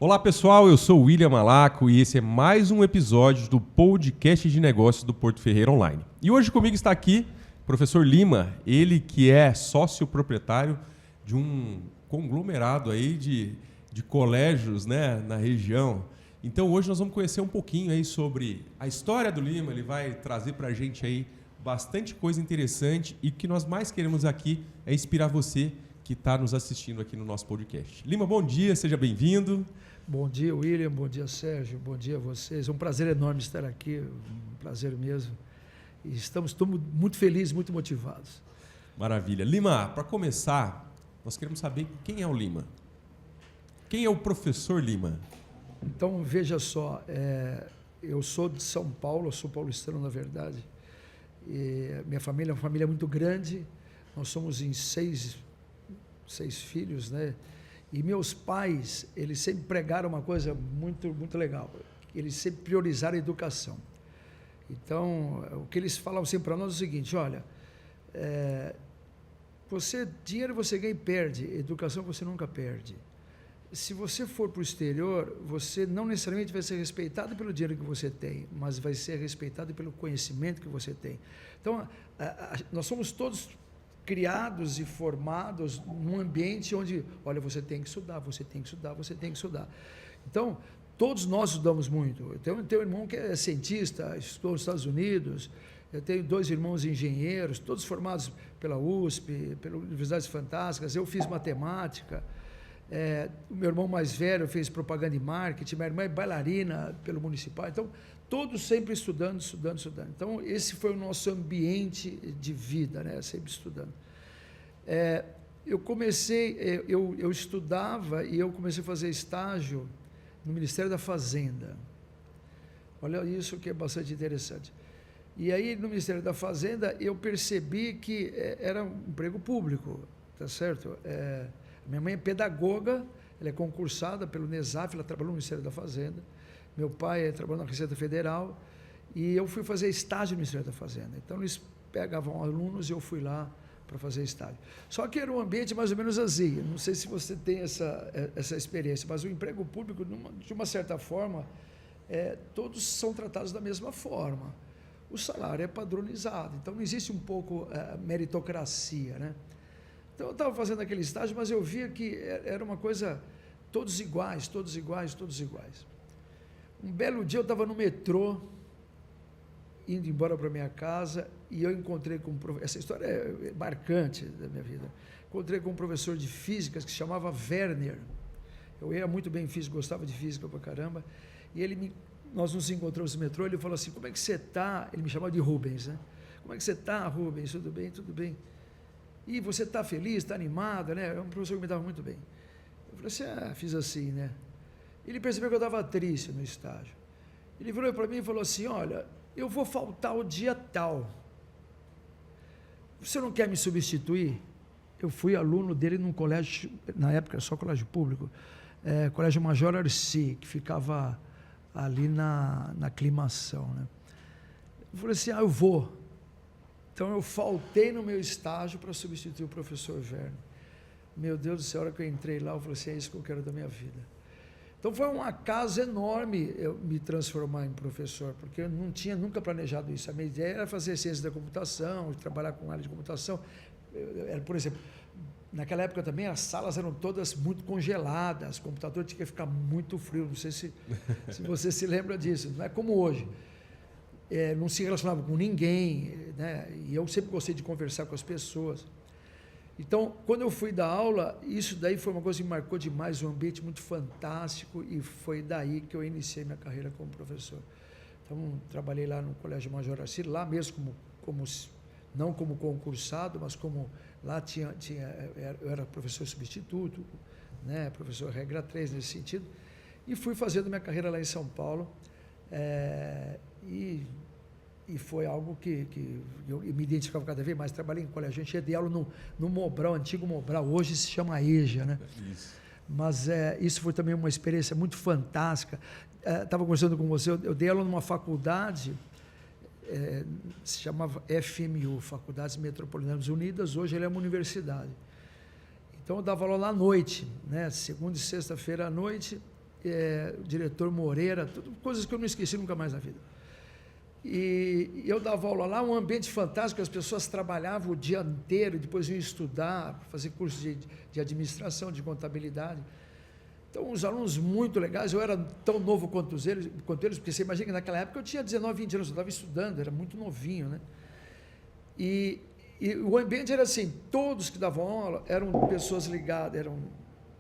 Olá pessoal, eu sou o William Malaco e esse é mais um episódio do podcast de negócios do Porto Ferreira Online. E hoje comigo está aqui o professor Lima, ele que é sócio proprietário de um conglomerado aí de colégios, né, na região. Então hoje nós vamos conhecer um pouquinho aí sobre a história do Lima, ele vai trazer para a gente aí bastante coisa interessante e o que nós mais queremos aqui é inspirar você que está nos assistindo aqui no nosso podcast. Lima, bom dia, seja bem-vindo. Bom dia, William. Bom dia, Sérgio. Bom dia a vocês. É um prazer enorme estar aqui, um prazer mesmo. E estamos muito felizes, muito motivados. Maravilha. Lima, para começar, nós queremos saber quem é o Lima. Quem é o professor Lima? Então, veja só, eu sou de São Paulo, eu sou paulistano, na verdade. E minha família é uma família muito grande, nós somos em seis filhos, né? E meus pais, eles sempre pregaram uma coisa muito, muito legal. Eles sempre priorizaram a educação. Então, o que eles falavam sempre para nós é o seguinte, olha, dinheiro você ganha e perde, educação você nunca perde. Se você for para o exterior, você não necessariamente vai ser respeitado pelo dinheiro que você tem, mas vai ser respeitado pelo conhecimento que você tem. Então, nós somos todos criados e formados num ambiente onde, olha, você tem que estudar, você tem que estudar, você tem que estudar. Então, todos nós estudamos muito. Eu tenho um irmão que é cientista, estudou nos Estados Unidos, eu tenho 2 irmãos engenheiros, todos formados pela USP, pelas Universidades Fantásticas, eu fiz matemática, o meu irmão mais velho fez propaganda e marketing, minha irmã é bailarina pelo municipal, então, todos sempre estudando. Então, esse foi o nosso ambiente de vida, né? Sempre estudando. Eu estudava e eu comecei a fazer estágio no Ministério da Fazenda. Olha isso que é bastante interessante. E aí, no Ministério da Fazenda, eu percebi que era um emprego público, tá certo? Minha mãe é pedagoga, ela é concursada pelo NESAF, ela trabalhou no Ministério da Fazenda. Meu pai trabalhou na Receita Federal e eu fui fazer estágio no Ministério da Fazenda. Então, eles pegavam alunos e eu fui lá para fazer estágio. Só que era um ambiente mais ou menos assim. Não sei se você tem essa experiência, mas o emprego público, de uma certa forma, todos são tratados da mesma forma. O salário é padronizado, então não existe um pouco meritocracia, né? Então, eu estava fazendo aquele estágio, mas eu via que era uma coisa todos iguais. Um belo dia eu estava no metrô, indo embora para minha casa, e eu encontrei com um professor, essa história é marcante da minha vida, encontrei com um professor de física que se chamava Werner. Eu ia muito bem em física, gostava de física pra caramba, e nós nos encontramos no metrô, ele falou assim, como é que você está? Ele me chamava de Rubens, né? Como é que você está, Rubens? Tudo bem, tudo bem. E você está feliz, está animado, né? É um professor que me dava muito bem. Eu falei assim, fiz assim, né? Ele percebeu que eu estava triste no estágio. Ele virou para mim e falou assim, olha, eu vou faltar o dia tal. Você não quer me substituir? Eu fui aluno dele num colégio, na época era só colégio público, Colégio Major Arci, que ficava ali na Aclimação, né? Eu falei assim, eu vou. Então, eu faltei no meu estágio para substituir o professor Werner. Meu Deus do céu, a hora que eu entrei lá, eu falei assim, é isso que eu quero da minha vida. Então, foi um acaso enorme eu me transformar em professor, porque eu não tinha nunca planejado isso. A minha ideia era fazer ciência da computação, trabalhar com área de computação. Por exemplo, naquela época também as salas eram todas muito congeladas, o computador tinha que ficar muito frio, não sei se você se lembra disso, não é como hoje. Não se relacionava com ninguém, né? E eu sempre gostei de conversar com as pessoas. Então, quando eu fui dar aula, isso daí foi uma coisa que me marcou demais, um ambiente muito fantástico, e foi daí que eu iniciei minha carreira como professor. Então, trabalhei lá no Colégio Major Arci, lá mesmo não como concursado, mas como lá eu era professor substituto, né? Professor regra 3 nesse sentido, e fui fazendo minha carreira lá em São Paulo. E foi algo que eu me identificava cada vez mais. Trabalhei em colégio, a gente ia de aula no Mobral, antigo Mobral, hoje se chama EJA, né? Isso. Mas isso foi também uma experiência muito fantástica. Estava conversando com você, eu dei aula numa faculdade, se chamava FMU, Faculdades Metropolitanas Unidas, hoje ele é uma universidade. Então eu dava aula lá à noite, né? Segunda e sexta-feira à noite, o diretor Moreira, tudo, coisas que eu não esqueci nunca mais na vida. E eu dava aula lá, um ambiente fantástico, as pessoas trabalhavam o dia inteiro, depois iam estudar, fazer curso de administração, de contabilidade. Então, os alunos muito legais, eu era tão novo quanto eles, porque você imagina que naquela época eu tinha 19, 20 anos, eu estava estudando, era muito novinho, né? E o ambiente era assim, todos que davam aula eram pessoas ligadas, eram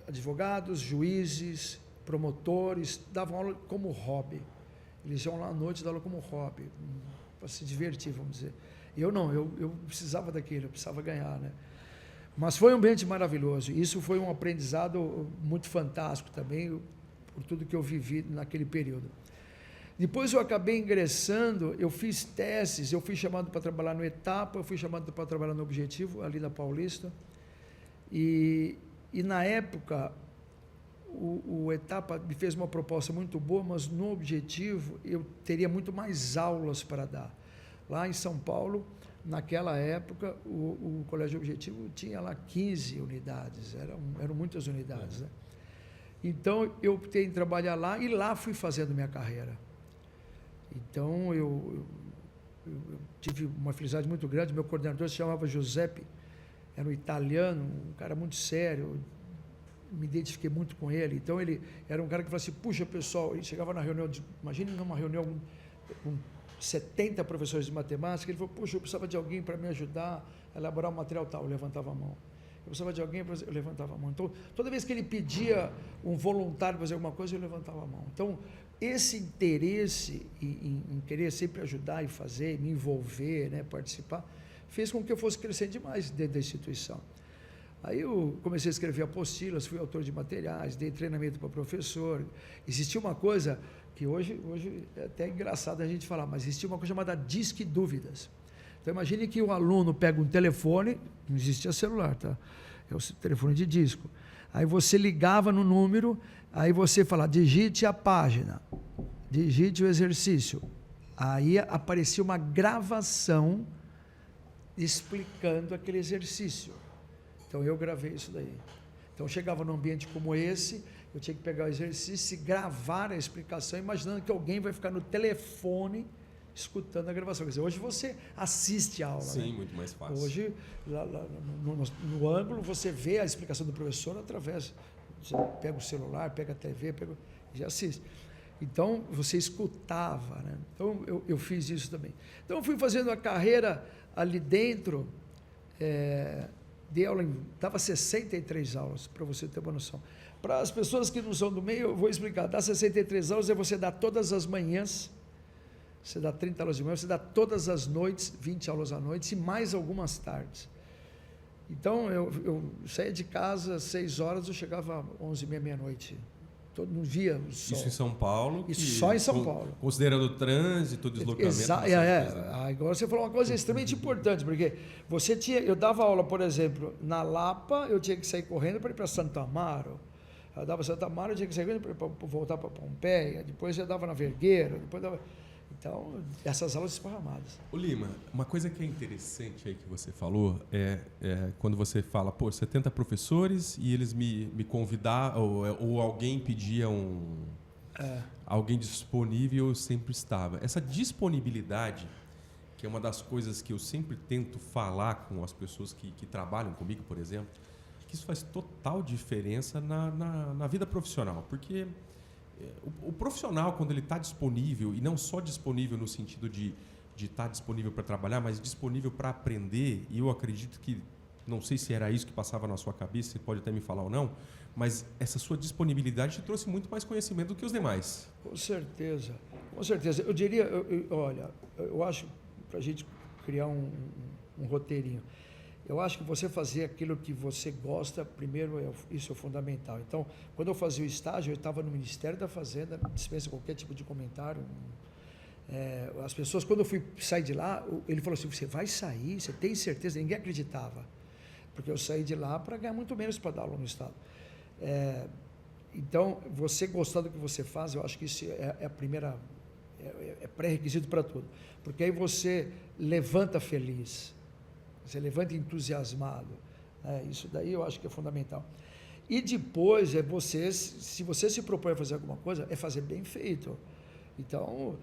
advogados, juízes, promotores, davam aula como hobby. Eles iam lá à noite dar aula como hobby, para se divertir, vamos dizer. Eu não, eu precisava daquilo, eu precisava ganhar, né? Mas foi um ambiente maravilhoso. Isso foi um aprendizado muito fantástico também, por tudo que eu vivi naquele período. Depois eu acabei ingressando, eu fiz testes, eu fui chamado para trabalhar no Etapa, eu fui chamado para trabalhar no Objetivo, ali na Paulista. E na época, o Etapa me fez uma proposta muito boa, mas no Objetivo eu teria muito mais aulas para dar. Lá em São Paulo, naquela época, o Colégio Objetivo tinha lá 15 unidades, eram muitas unidades, né? Então, eu optei em trabalhar lá e lá fui fazendo minha carreira. Então, eu tive uma felicidade muito grande, meu coordenador se chamava Giuseppe, era um italiano, um cara muito sério, me identifiquei muito com ele. Então, ele era um cara que falava assim, puxa, pessoal, ele chegava na reunião, imagine numa reunião com 70 professores de matemática, ele falou, puxa, eu precisava de alguém para me ajudar a elaborar um material tal, eu levantava a mão. Eu precisava de alguém, eu levantava a mão. Então, toda vez que ele pedia um voluntário para fazer alguma coisa, eu levantava a mão. Então, esse interesse em querer sempre ajudar e fazer, me envolver, né, participar, fez com que eu fosse crescendo demais dentro da instituição. Aí eu comecei a escrever apostilas, fui autor de materiais, dei treinamento para professor. Existia uma coisa que hoje é até engraçado a gente falar, mas existia uma coisa chamada Disque Dúvidas. Então, imagine que o aluno pega um telefone, não existia celular, tá? É o telefone de disco. Aí você ligava no número, aí você falava, digite a página, digite o exercício. Aí aparecia uma gravação explicando aquele exercício. Então, eu gravei isso daí. Então, eu chegava num ambiente como esse, eu tinha que pegar o exercício e gravar a explicação, imaginando que alguém vai ficar no telefone escutando a gravação. Quer dizer, hoje você assiste a aula. Sim, né? muito mais fácil. Hoje, lá no ângulo, você vê a explicação do professor através. Você pega o celular, pega a TV, e assiste. Então, você escutava. Né? Então, eu fiz isso também. Então, eu fui fazendo a carreira ali dentro. Dei aula, dava 63 aulas, para você ter uma noção. Para as pessoas que não são do meio, eu vou explicar. Dar 63 aulas é você dar todas as manhãs, você dá 30 aulas de manhã, você dá todas as noites, 20 aulas à noite, e mais algumas tardes. Então, eu saía de casa às 6 horas, eu chegava às 11h30, meia-noite. Não via o sol. Isso em São Paulo? Isso só em São Paulo. Considerando o trânsito, o deslocamento. Agora você falou uma coisa extremamente importante, porque eu dava aula, por exemplo, na Lapa, eu tinha que sair correndo para ir para Santo Amaro. Eu dava Santo Amaro, eu tinha que sair correndo para voltar para Pompeia, depois eu dava na Vergueira, Então, essas aulas esparramadas. Ô Lima, uma coisa que é interessante aí que você falou é quando você fala, 70 professores e eles me convidaram, ou alguém pedia alguém disponível, eu sempre estava. Essa disponibilidade, que é uma das coisas que eu sempre tento falar com as pessoas que trabalham comigo, por exemplo, que isso faz total diferença na vida profissional, porque o profissional, quando ele está disponível, e não só disponível no sentido de estar disponível para trabalhar, mas disponível para aprender, e eu acredito que, não sei se era isso que passava na sua cabeça, você pode até me falar ou não, mas essa sua disponibilidade te trouxe muito mais conhecimento do que os demais. Com certeza, com certeza. Eu diria, olha, eu acho, para a gente criar um roteirinho, eu acho que você fazer aquilo que você gosta, primeiro, isso é fundamental. Então, quando eu fazia o estágio, eu estava no Ministério da Fazenda, dispensa qualquer tipo de comentário. As pessoas, quando eu fui sair de lá, ele falou assim, você vai sair? Você tem certeza? Ninguém acreditava. Porque eu saí de lá para ganhar muito menos para dar aula no Estado. Então, você gostar do que você faz, eu acho que isso é a primeira, é pré-requisito para tudo. Porque aí você levanta feliz. Você levanta entusiasmado. Isso daí eu acho que é fundamental. E depois, se você se propõe a fazer alguma coisa, é fazer bem feito. Então,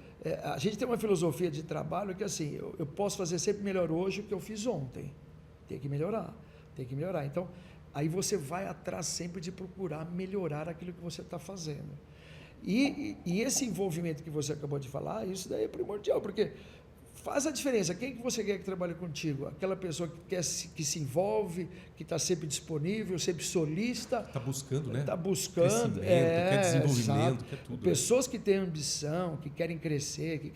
a gente tem uma filosofia de trabalho que assim, eu posso fazer sempre melhor hoje o que eu fiz ontem. Tem que melhorar. Então, aí você vai atrás sempre de procurar melhorar aquilo que você está fazendo. E esse envolvimento que você acabou de falar, isso daí é primordial, porque faz a diferença. Quem que você quer que trabalhe contigo? Aquela pessoa que se envolve, que está sempre disponível, sempre solista. Está buscando, né? Está buscando. Crescimento, quer desenvolvimento, exato. quer tudo. Pessoas que têm ambição, que querem crescer,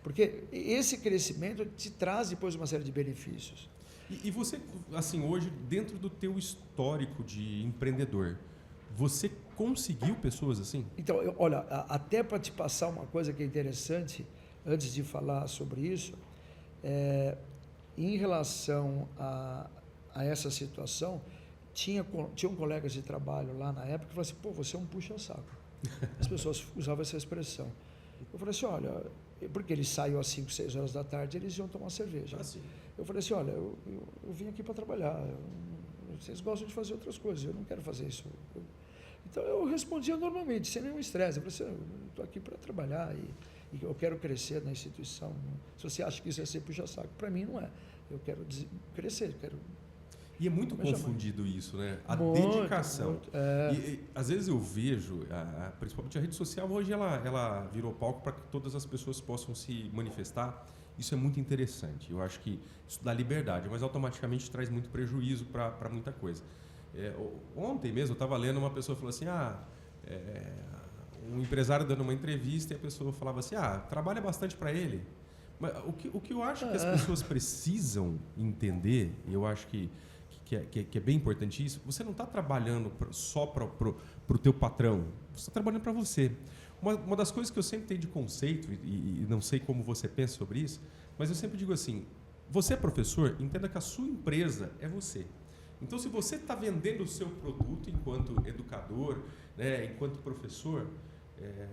porque esse crescimento te traz depois uma série de benefícios. E você, assim, hoje, dentro do teu histórico de empreendedor, você conseguiu pessoas assim? Então, olha, até para te passar uma coisa que é interessante, antes de falar sobre isso, em relação a essa situação, tinham colegas de trabalho lá na época que falavam assim, pô, você é um puxa-saco. As pessoas usavam essa expressão. Eu falei assim, olha, porque eles saíam às 5, 6 horas da tarde, eles iam tomar cerveja. Ah, sim. Eu falei assim, olha, eu vim aqui para trabalhar, vocês gostam de fazer outras coisas, eu não quero fazer isso. Então eu respondia normalmente, sem nenhum estresse. Eu falei assim, eu estou aqui para trabalhar e eu quero crescer na instituição. Se você acha que isso é ser puxa-saco, para mim não é. Eu quero crescer, quero... E é muito confundido isso, né? A muito, dedicação. Muito, e às vezes eu vejo, principalmente a rede social, hoje ela virou palco para que todas as pessoas possam se manifestar. Isso é muito interessante. Eu acho que isso dá liberdade, mas automaticamente traz muito prejuízo para muita coisa. Ontem mesmo eu estava lendo, uma pessoa falou assim, um empresário dando uma entrevista e a pessoa falava assim, trabalha bastante para ele. Mas o que eu acho que as pessoas precisam entender, e eu acho que é bem importante isso, você não está trabalhando só para o teu patrão, você está trabalhando para você. Uma das coisas que eu sempre tenho de conceito, e não sei como você pensa sobre isso, mas eu sempre digo assim, você é professor, entenda que a sua empresa é você. Então, se você está vendendo o seu produto enquanto educador, né, enquanto professor,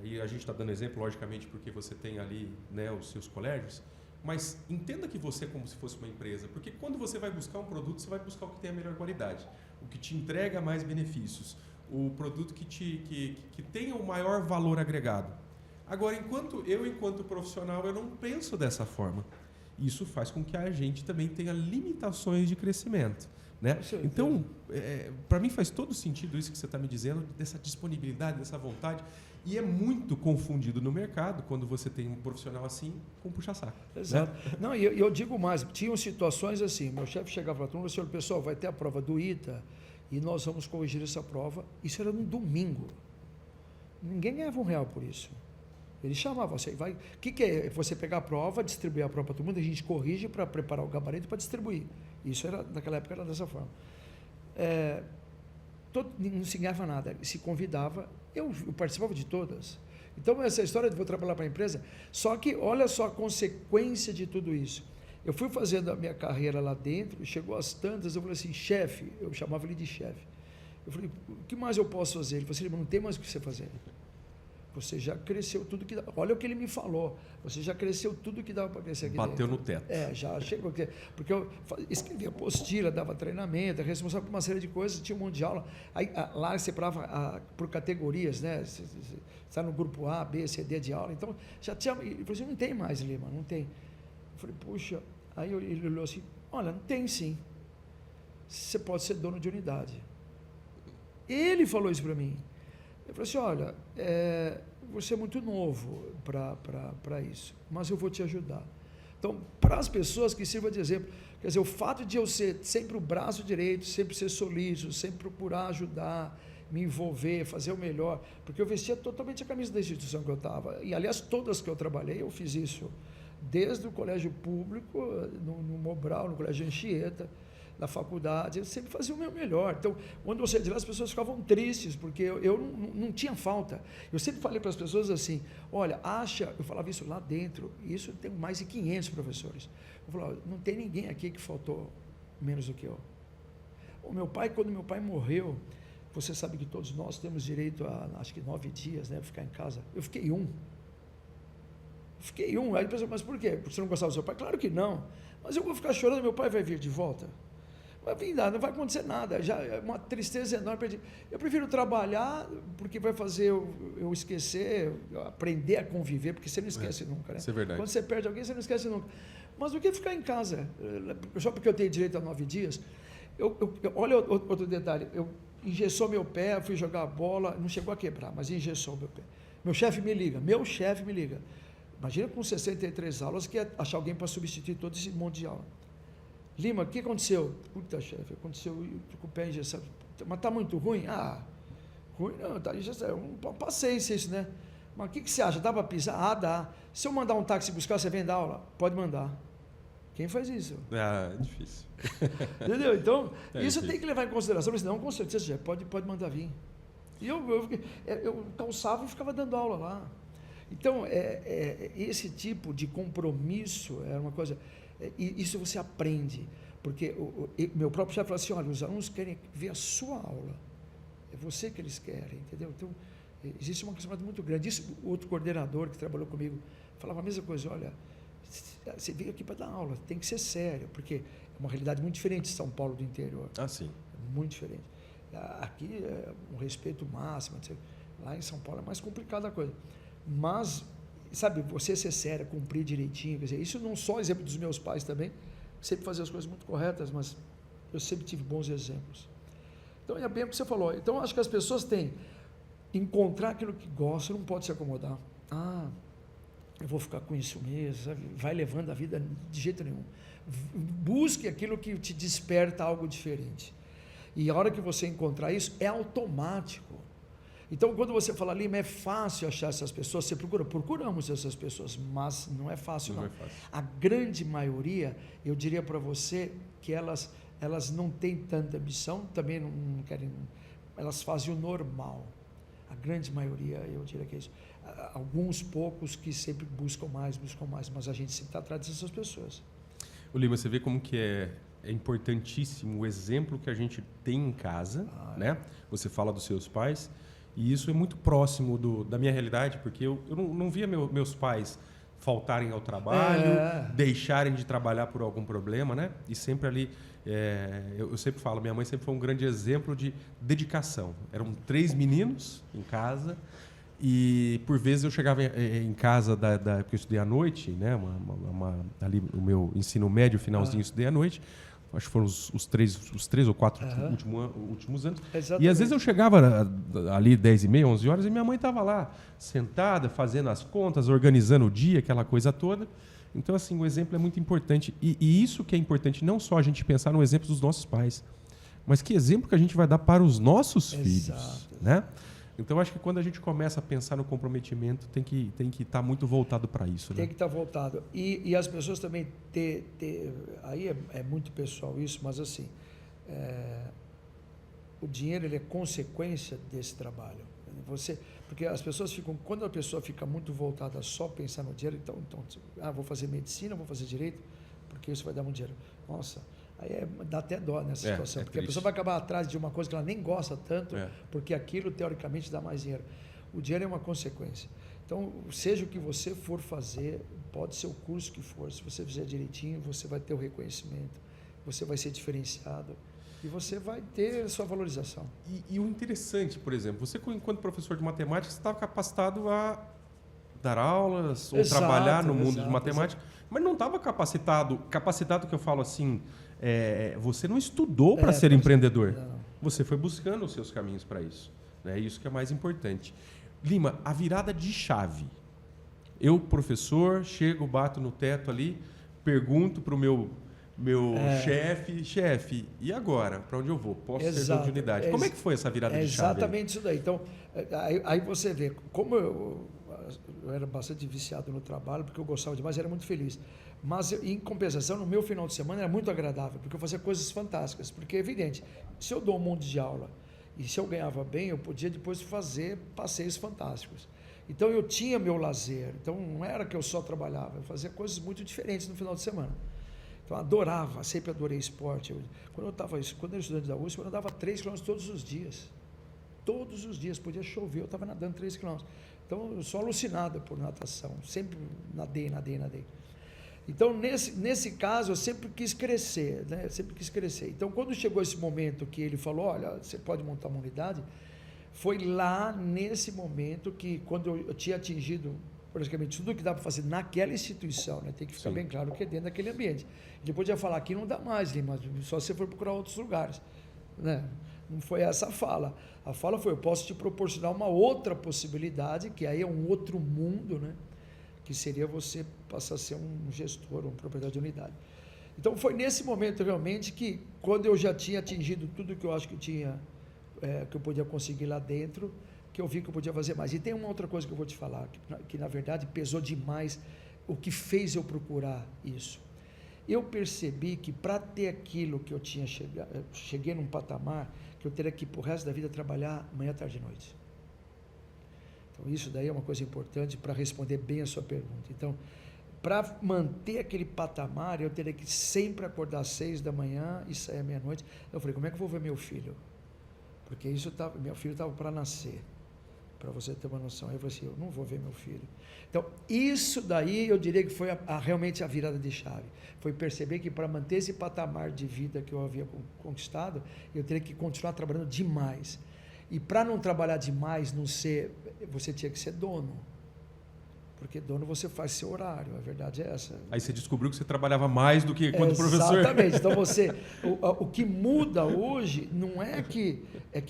e a gente está dando exemplo, logicamente, porque você tem ali, né, os seus colégios, mas entenda que você é como se fosse uma empresa, porque quando você vai buscar um produto, você vai buscar o que tem a melhor qualidade, o que te entrega mais benefícios, o produto que tenha o maior valor agregado. Agora, enquanto profissional, eu não penso dessa forma. Isso faz com que a gente também tenha limitações de crescimento. Né? Então, para mim faz todo sentido isso que você está me dizendo, dessa disponibilidade, dessa vontade, e é muito confundido no mercado quando você tem um profissional assim com puxa-saco. Exato. Né? Não, e eu digo mais, tinham situações assim, meu chefe chegava para a turma e falou assim, pessoal, vai ter a prova do ITA e nós vamos corrigir essa prova. Isso era num domingo. Ninguém ganhava R$1 por isso. Ele chamava você, vai. O que é você pegar a prova, distribuir a prova para todo mundo, a gente corrige para preparar o gabarito para distribuir. Isso era, naquela época era dessa forma. Não se ganhava nada, se convidava, eu participava de todas. Então, essa história de vou trabalhar para a empresa, só que olha só a consequência de tudo isso. Eu fui fazendo a minha carreira lá dentro, chegou às tantas, eu falei assim, chefe, eu chamava ele de chefe. Eu falei, o que mais eu posso fazer? Ele falou assim, não tem mais o que você fazer. Você já cresceu tudo que dá. Olha o que ele me falou. Você já cresceu tudo que dava para crescer aqui Bateu dentro. no teto. Já chegou. Porque eu escrevia apostila, dava treinamento, responsável por uma série de coisas, tinha um monte de aula. Aí, lá separava por categorias, né? Você está no grupo A, B, C, D de aula. Então, já tinha. Ele falou assim, não tem mais, Lima, não tem. Eu falei, puxa. Aí ele olhou assim, olha, não tem sim. Você pode ser dono de unidade. Ele falou isso para mim. Eu falei assim, olha, você é muito novo para isso, mas eu vou te ajudar. Então, para as pessoas que sirva de exemplo, quer dizer, o fato de eu ser sempre o braço direito, sempre ser solícito, sempre procurar ajudar, me envolver, fazer o melhor, porque eu vestia totalmente a camisa da instituição que eu estava, e aliás, todas que eu trabalhei, eu fiz isso, desde o colégio público, no Mobral, no colégio Anchieta, na faculdade, eu sempre fazia o meu melhor. Então, quando eu saía de lá, as pessoas ficavam tristes, porque eu não tinha falta. Eu sempre falei para as pessoas assim, olha, eu falava isso lá dentro, isso tem mais de 500 professores. Eu falava, não tem ninguém aqui que faltou menos do que eu. O meu pai, quando meu pai morreu, você sabe que todos nós temos direito a, acho que 9 dias, né, ficar em casa. Eu fiquei um. Aí a pessoa, mas por quê? Porque você não gostava do seu pai? Claro que não. Mas eu vou ficar chorando, meu pai vai vir de volta. Vai vir nada, não vai acontecer nada. Já é uma tristeza enorme. Eu prefiro trabalhar, porque vai fazer eu esquecer, eu aprender a conviver, porque você não esquece nunca, né? Isso é verdade. Quando você perde alguém, você não esquece nunca. Mas o que ficar em casa? Só porque eu tenho direito a 9 dias. Olha outro detalhe. Engessou meu pé, fui jogar a bola, não chegou a quebrar, mas engessou meu pé. Meu chefe me liga. Imagina com 63 aulas que é achar alguém para substituir todo esse monte de aula. Lima, o que aconteceu? Puta, chefe, aconteceu com o pé engessado. Mas está muito ruim? Ruim não, está engessado. Eu passei isso, né? Mas o que você acha? Dá para pisar? Dá. Se eu mandar um táxi buscar, você vem dar aula? Pode mandar. Quem faz isso? Difícil. Entendeu? Então, isso tem que levar em consideração, senão, com certeza, já pode mandar vir. E eu calçava e ficava dando aula lá. Então, esse tipo de compromisso é uma coisa... Isso você aprende, porque meu próprio chefe falou assim, olha, os alunos querem ver a sua aula, é você que eles querem, entendeu? Então, existe uma questão muito grande. Isso, outro coordenador que trabalhou comigo falava a mesma coisa, olha, você veio aqui para dar aula, tem que ser sério, porque é uma realidade muito diferente de São Paulo do interior. Sim. É muito diferente. Aqui é um respeito máximo, lá em São Paulo é mais complicada a coisa. Mas... sabe, você ser sério, cumprir direitinho, quer dizer, isso não só exemplo dos meus pais também, sempre fazer as coisas muito corretas, mas eu sempre tive bons exemplos. Então, é bem o que você falou. Então, acho que as pessoas têm encontrar aquilo que gostam, não pode se acomodar. Eu vou ficar com isso mesmo, sabe? Vai levando a vida de jeito nenhum. Busque aquilo que te desperta algo diferente. E a hora que você encontrar isso, é automático. Então, quando você fala, Lima, é fácil achar essas pessoas, você procuramos essas pessoas, mas não é fácil, não. É fácil. A grande maioria, eu diria para você que elas não têm tanta ambição, também não querem, elas fazem o normal. A grande maioria, eu diria que é isso. Alguns poucos que sempre buscam mais, mas a gente sempre está atrás dessas pessoas. O Lima, você vê como que é importantíssimo o exemplo que a gente tem em casa, né? Você fala dos seus pais. E isso é muito próximo da minha realidade, porque eu não via meus pais faltarem ao trabalho, deixarem de trabalhar por algum problema, né? E sempre ali, eu sempre falo, minha mãe sempre foi um grande exemplo de dedicação. Eram 3 meninos em casa e, por vezes, eu chegava em casa, porque eu estudei à noite, né? Ali o meu ensino médio, finalzinho, eu estudei à noite. Acho que foram os três ou 4 últimos anos. Exatamente. E às vezes eu chegava ali 10h30, 11 horas, e minha mãe estava lá, sentada, fazendo as contas, organizando o dia, aquela coisa toda. Então, assim, o exemplo é muito importante. E isso que é importante, não só a gente pensar no exemplo dos nossos pais, mas que exemplo que a gente vai dar para os nossos filhos, né? Então, acho que quando a gente começa a pensar no comprometimento, tem que estar muito voltado para isso. Tem que estar voltado. E as pessoas também aí é muito pessoal isso, mas assim, o dinheiro ele é consequência desse trabalho. Porque as pessoas ficam, quando a pessoa fica muito voltada só a pensar no dinheiro, então vou fazer medicina, vou fazer direito, porque isso vai dar muito dinheiro. Nossa, aí dá até dó nessa situação, porque triste. A pessoa vai acabar atrás de uma coisa que ela nem gosta tanto, porque aquilo, teoricamente, dá mais dinheiro. O dinheiro é uma consequência. Então, seja o que você for fazer, pode ser o curso que for, se você fizer direitinho, você vai ter o reconhecimento, você vai ser diferenciado e você vai ter a sua valorização. E o interessante, por exemplo, você, enquanto professor de matemática, você estava capacitado a dar aulas ou trabalhar no mundo de matemática, mas não estava capacitado que eu falo assim, você não estudou para ser empreendedor. Não. Você foi buscando os seus caminhos para isso. É isso que é mais importante. Lima, a virada de chave. Eu, professor, chego, bato no teto ali, pergunto para o meu chefe, e agora? Para onde eu vou? Posso ser dono de unidade? Como é que foi essa virada de chave? Exatamente isso daí. Então, aí você vê, como eu era bastante viciado no trabalho, porque eu gostava demais, era muito feliz. Mas, em compensação, no meu final de semana era muito agradável, porque eu fazia coisas fantásticas. Porque é evidente, se eu dou um monte de aula e se eu ganhava bem, eu podia depois fazer passeios fantásticos. Então, eu tinha meu lazer. Então, não era que eu só trabalhava, eu fazia coisas muito diferentes no final de semana. Então, eu adorava, sempre adorei esporte. Quando eu era estudante da USP, eu andava 3 km todos os dias. Todos os dias, podia chover, eu estava nadando 3 km. Então, eu sou alucinado por natação, sempre nadei. Então, nesse caso, eu sempre quis crescer, né? Eu sempre quis crescer. Então, quando chegou esse momento que ele falou, olha, você pode montar uma unidade, foi lá nesse momento que, quando eu tinha atingido praticamente tudo que dá para fazer naquela instituição, né? Tem que ficar bem claro que é dentro daquele ambiente. Ele podia falar, aqui não dá mais, Lima, só se você for procurar outros lugares, né? Não foi essa a fala. A fala foi, eu posso te proporcionar uma outra possibilidade, que aí é um outro mundo, né? Que seria você passar a ser um gestor, um proprietário de unidade. Então, foi nesse momento, realmente, que quando eu já tinha atingido tudo que eu acho que que eu podia conseguir lá dentro, que eu vi que eu podia fazer mais. E tem uma outra coisa que eu vou te falar, que na verdade pesou demais, o que fez eu procurar isso. Eu percebi que para ter aquilo que eu tinha chegado, cheguei num patamar que eu teria que, por resto da vida, trabalhar manhã, tarde e noite. Então, isso daí é uma coisa importante para responder bem a sua pergunta. Então, para manter aquele patamar, eu teria que sempre acordar às 6 da manhã e sair à meia-noite. Eu falei, como é que eu vou ver meu filho? Porque meu filho estava para nascer, para você ter uma noção. Aí eu falei assim, eu não vou ver meu filho. Então, isso daí eu diria que foi realmente a virada de chave. Foi perceber que para manter esse patamar de vida que eu havia conquistado, eu teria que continuar trabalhando demais. E para não trabalhar demais, você tinha que ser dono. Porque dono você faz seu horário, a verdade é essa. Aí você descobriu que você trabalhava mais do que quando professor. Exatamente. Então o que muda hoje não é que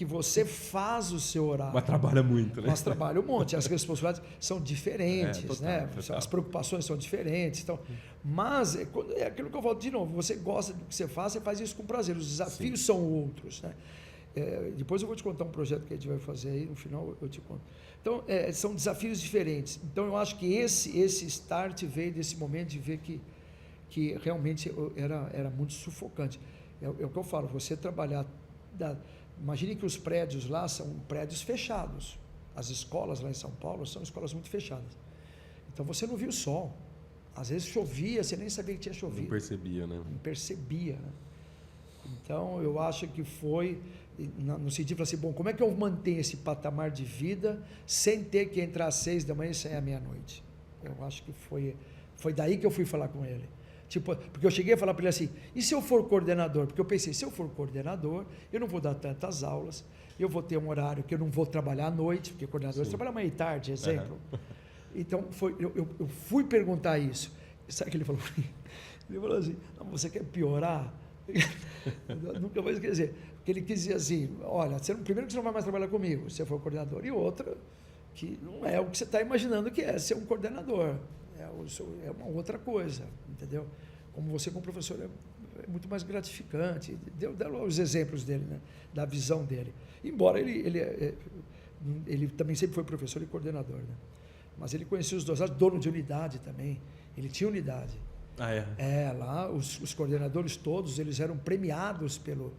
você faz o seu horário. Mas trabalha muito, né? Mas trabalha um monte. As responsabilidades são diferentes, total, né? total. As preocupações são diferentes. Então, mas é aquilo que eu falo de novo, você gosta do que você faz isso com prazer. Os desafios são outros, né? Depois eu vou te contar um projeto que a gente vai fazer aí, no final eu te conto. Então, são desafios diferentes. Então, eu acho que esse start veio desse momento de ver que realmente era muito sufocante. É o que eu falo, você trabalhar... Imagine que os prédios lá são prédios fechados. As escolas lá em São Paulo são escolas muito fechadas. Então, você não viu o sol. Às vezes chovia, você nem sabia que tinha chovido. Não percebia, né? Não percebia, né? Então, eu acho que foi... no sentido de assim, bom, como é que eu mantenho esse patamar de vida sem ter que entrar às 6 da manhã e sair à meia-noite? Eu acho que foi daí que eu fui falar com ele. Tipo, porque eu cheguei a falar para ele assim, e se eu for coordenador? Porque eu pensei, se eu for coordenador, eu não vou dar tantas aulas, eu vou ter um horário que eu não vou trabalhar à noite, porque coordenador trabalha manhã e tarde, exemplo. Uhum. Então, eu fui perguntar isso. Sabe o que ele falou? Ele falou assim, não, você quer piorar? Nunca vou esquecer. Porque ele quis dizer assim, olha, primeiro que você não vai mais trabalhar comigo, se você for coordenador, e outra, que não é o que você está imaginando que é ser um coordenador, é uma outra coisa, entendeu? Como você como professor é muito mais gratificante, deu os exemplos dele, né? Da visão dele, embora ele também sempre foi professor e coordenador, né? Mas ele conhecia os dois lados, dono de unidade também, ele tinha unidade. Ah, é? Lá os coordenadores todos, eles eram premiados pelo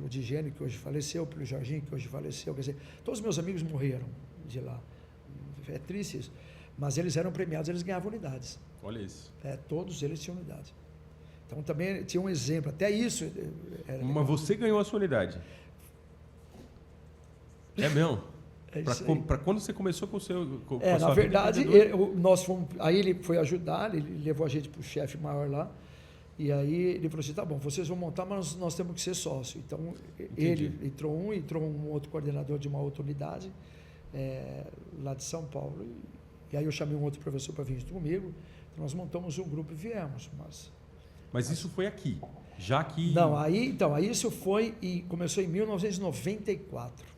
Digênio, que hoje faleceu, pelo Jorginho, que hoje faleceu, quer dizer, todos os meus amigos morreram de lá. É triste isso. Mas eles eram premiados, eles ganhavam unidades. Olha isso. Todos eles tinham unidade. Então também tinha um exemplo, até isso era... Mas você ganhou a sua unidade? É mesmo? Para quando você começou com o seu... na verdade, aí ele foi ajudar, ele levou a gente para o chefe maior lá, e aí ele falou assim, tá bom, vocês vão montar, mas nós temos que ser sócio. Então, ele entrou um outro coordenador de uma outra unidade, lá de São Paulo, e aí eu chamei um outro professor para vir junto comigo, então nós montamos um grupo e viemos. Mas isso foi aqui, já que... Não, aí isso foi, e começou em 1994.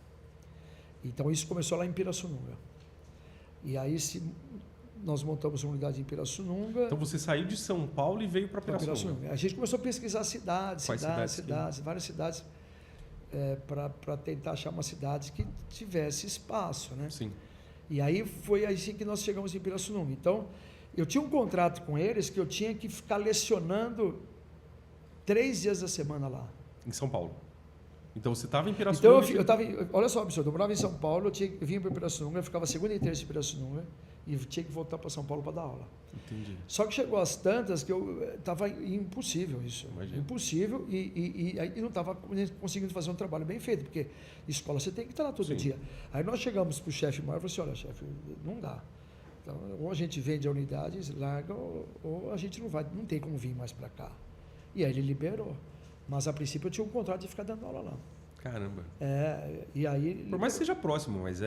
Então, isso começou lá em Pirassununga. E aí, nós montamos uma unidade em Pirassununga. Então, você saiu de São Paulo e veio para Pirassununga. A gente começou a pesquisar várias cidades, para tentar achar uma cidade que tivesse espaço, né? Sim. E aí, foi assim que nós chegamos em Pirassununga. Então, eu tinha um contrato com eles que eu tinha que ficar lecionando 3 dias da semana lá. Em São Paulo. Então, você estava em Pirassununga? Então, eu estava... Olha só, absurdo. Eu morava em São Paulo, eu vinha para Pirassununga, eu ficava segunda e terça em Pirassununga e tinha que voltar para São Paulo para dar aula. Entendi. Só que chegou às tantas que eu estava impossível isso. Imagina. Impossível e não estava conseguindo fazer um trabalho bem feito, porque escola você tem que estar lá todo dia. Aí nós chegamos para o chefe maior e falamos assim, olha, chefe, não dá. Então, ou a gente vende a unidade, larga, ou a gente não tem como vir mais para cá. E aí ele liberou. Mas, a princípio, eu tinha um contrato de ficar dando aula lá. Caramba. E aí... Por mais que seja próximo, mas